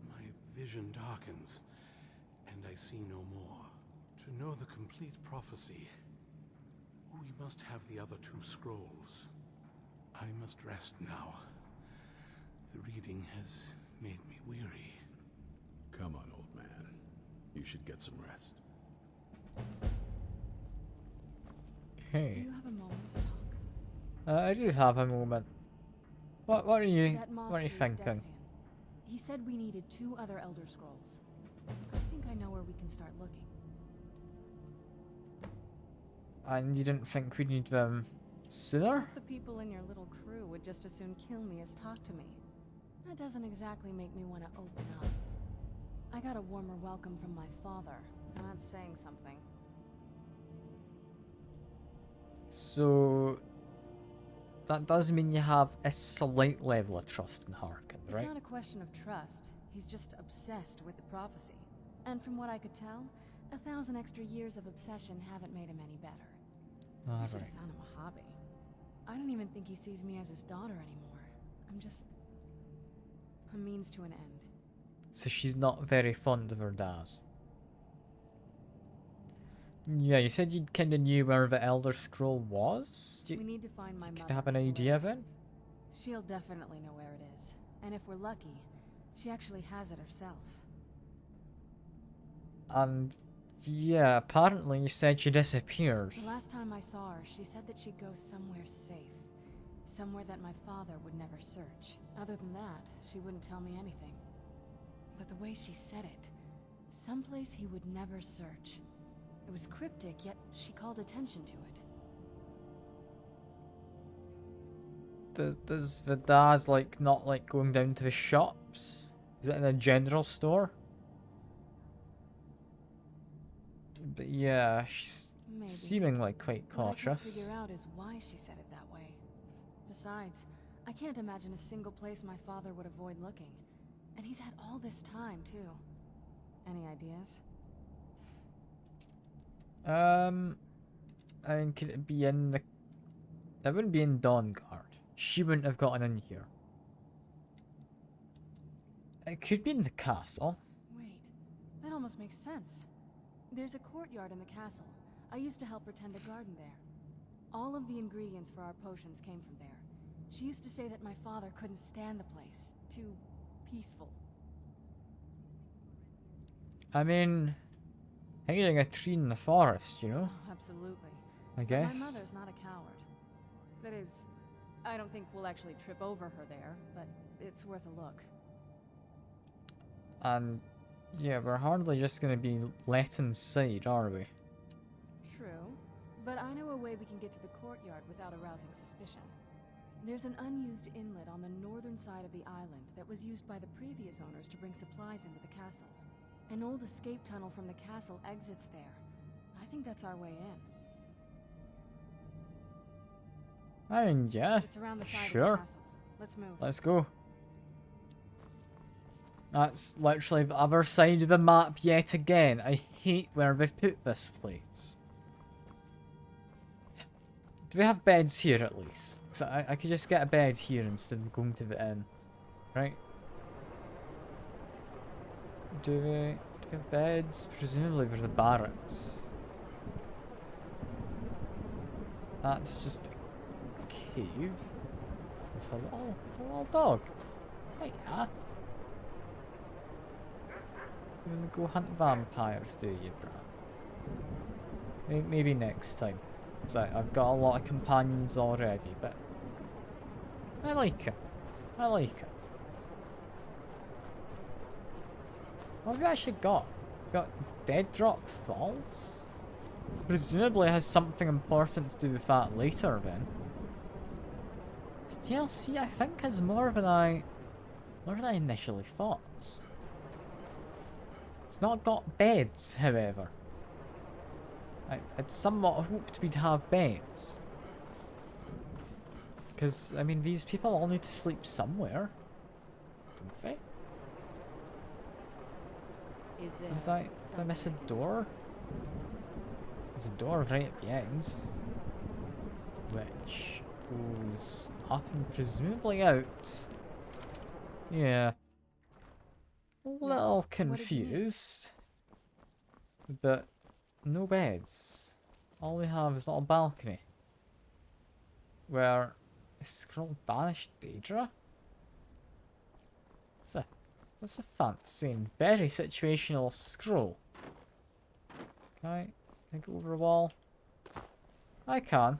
P: My vision darkens, and I see no more. To know the complete prophecy, we must have the other two scrolls. I must rest now. The reading has made me weary.
B: Come on, old man. You should get some rest.
J: Do
A: Okay.
J: you have a moment to talk?
A: I do have a moment. What are you
J: That moth
A: what are you
J: priest
A: thinking?
J: Dexian. He said we needed 2 other Elder Scrolls. I think I know where we can start looking.
A: And you didn't think we'd need them sooner?
J: Half the people in your little crew would just as soon kill me as talk to me. That doesn't exactly make me want to open up. I got a warmer welcome from my father, and that's saying something.
A: So that does mean you have a slight level of trust in Harkin,
J: It's
A: right?
J: not a question of trust. He's just obsessed with the prophecy. And from what I could tell, 1,000 extra years of obsession haven't made him any better. I should have
A: Alright.
J: found him a hobby. I don't even think he sees me as his daughter anymore. I'm just a means to an end.
A: So she's not very fond of her dad. Yeah, you said you kinda knew where the Elder Scroll was?
J: We need to find my
A: Could
J: mother.
A: have an idea then?
J: She'll definitely know where it is. And if we're lucky, she actually has it herself.
A: And yeah, apparently you said she disappeared.
J: The last time I saw her, she said that she'd go somewhere safe. Somewhere that my father would never search. Other than that, she wouldn't tell me anything. But the way she said it, someplace he would never search. It was cryptic, yet she called attention to it.
A: Does the dad not like going down to the shops? Is it in a general store? But yeah, she's
J: Maybe.
A: seemingly quite
J: What I can't
A: cautious.
J: figure out is why she said it that way. Besides, I can't imagine a single place my father would avoid looking. And he's had all this time, too. Any ideas?
A: I mean, could it be in the... That wouldn't be in Dawnguard. She wouldn't have gotten in here. It could be in the castle.
J: Wait, that almost makes sense. There's a courtyard in the castle. I used to help her tend a garden there. All of the ingredients for our potions came from there. She used to say that my father couldn't stand the place. Too peaceful.
A: I mean, hiding a tree in the forest, you know?
J: Oh, absolutely.
A: I
J: But
A: guess.
J: my mother's not a coward. That is, I don't think we'll actually trip over her there, but it's worth a look.
A: And yeah, we're hardly just gonna be let inside, are we?
J: True, but I know a way we can get to the courtyard without arousing suspicion. There's an unused inlet on the northern side of the island that was used by the previous owners to bring supplies into the castle. An old escape tunnel from the castle exits there. I think that's our way in.
A: I mean, yeah,
J: It's around the side
A: sure.
J: of the castle. Let's move.
A: Let's go. That's literally the other side of the map yet again. I hate where they've put this place. Do we have beds here at least? So I could just get a bed here instead of going to the inn. Right? Do we have beds? Presumably they're the barracks. That's just a cave with a little dog. Hiya. You wanna go hunt vampires, do you, bruh? Maybe next time. Cause I've got a lot of companions already, but I like it. I like it. What have we actually got? We've got Dead Drop Falls? Presumably it has something important to do with that later then. This DLC I think has more than I initially thought. It's not got beds, however. I'd somewhat hoped we'd have beds. Because, I mean, these people all need to sleep somewhere. Don't they? Did I miss a door? There's a door right at the end. Which goes up and presumably out. Yeah. A little confused. But no beds. All we have is a little balcony. Where is scroll banished Daedra? That's a fancy and very situational scroll. Can I go over a wall? I can.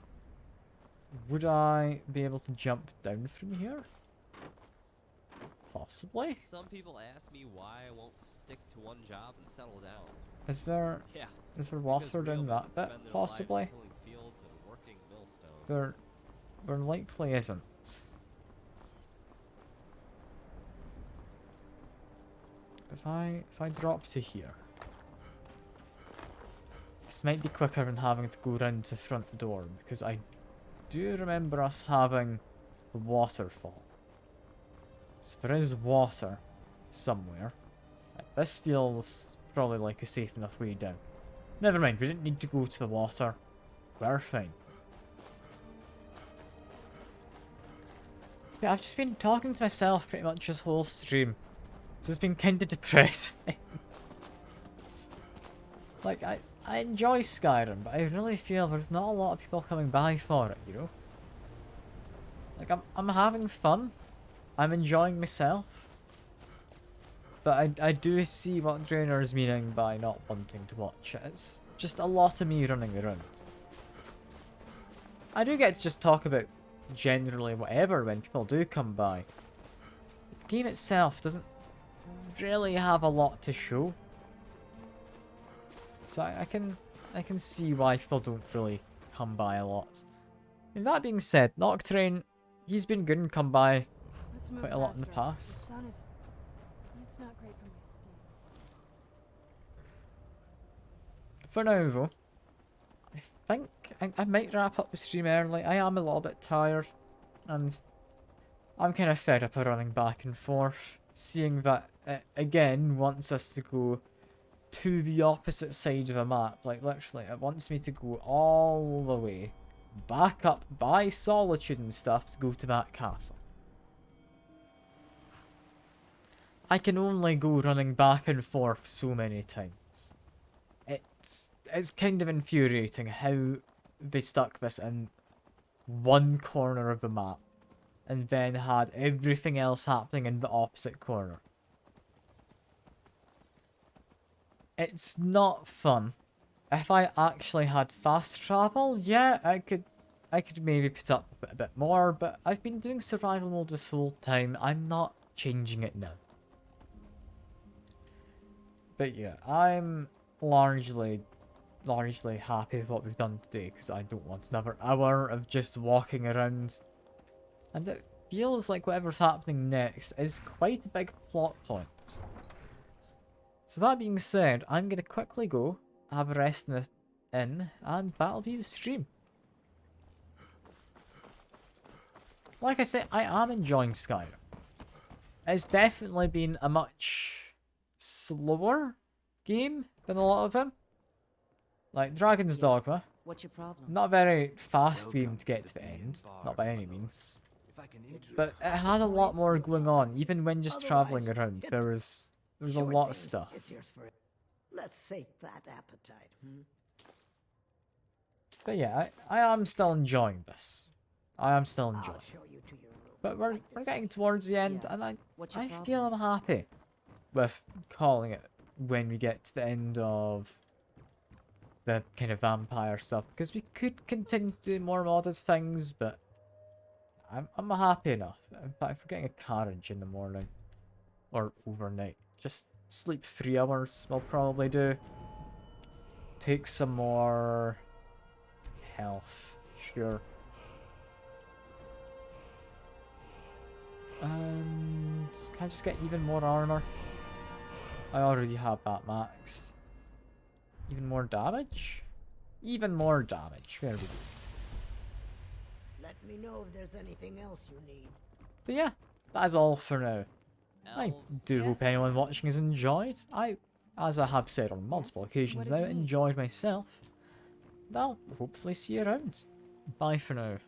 A: Would I be able to jump down from here? Possibly.
D: Some people ask me why I won't stick to one job and settle down.
A: Is there water down that bit? Possibly.
D: Fields and working millstones.
A: There likely isn't. If I drop to here, this might be quicker than having to go round to the front door, because I do remember us having a waterfall. So there is water somewhere. This feels probably like a safe enough way down. Never mind, we didn't need to go to the water. We're fine. Yeah, I've just been talking to myself pretty much this whole stream. So it's been kind of depressing. Like, I enjoy Skyrim, but I really feel there's not a lot of people coming by for it, you know? Like, I'm having fun. I'm enjoying myself. But I do see what Drainer is meaning by not wanting to watch it. It's just a lot of me running around. I do get to just talk about generally whatever when people do come by. The game itself doesn't really have a lot to show. So I can see why people don't really come by a lot. And that being said, Nocturne, he's been good and come by quite a lot in the past.
J: It's not great for my skin.
A: For now though, I think I might wrap up the stream early. I am a little bit tired, and I'm kind of fed up of running back and forth, seeing that it again wants us to go to the opposite side of a map. Like literally, it wants me to go all the way back up by Solitude and stuff to go to that castle. I can only go running back and forth so many times. It's kind of infuriating how they stuck this in one corner of the map and then had everything else happening in the opposite corner. It's not fun. If I actually had fast travel, yeah, I I could maybe put up a bit more, but I've been doing survival mode this whole time. I'm not changing it now. But yeah, I'm largely happy with what we've done today, because I don't want another hour of just walking around. And it feels like whatever's happening next is quite a big plot point. So that being said, I'm going to quickly go, have a rest in the inn, and that'll be the stream. Like I said, I am enjoying Skyrim. It's definitely been a much slower game than a lot of them. Like Dragon's Dogma.
K: What's your problem?
A: Not a very fast game to get to the end, not by any means. But it had a lot more going on, even when just travelling around. There was a lot of stuff.
H: It's yours for it. Let's sate that appetite.
A: But yeah, I am still enjoying this. I am still enjoying
H: I'll
A: it.
H: show you to your room.
A: But we're getting towards the end, and I
K: problem?
A: feel I'm happy with calling it when we get to the end of the kind of vampire stuff, because we could continue to do more modded things, but I'm happy enough. In fact, if we're getting a carriage in the morning or overnight, just sleep 3 hours we'll probably do. Take some more health, sure. And can I just get even more armor? I already have that maxed. Even more damage? Even more damage. There we go.
H: Let me know if there's anything else you need.
A: But yeah, that is all for now. I do hope anyone watching has enjoyed. As I have said on multiple occasions now, enjoyed myself. And I'll hopefully see you around. Bye for now.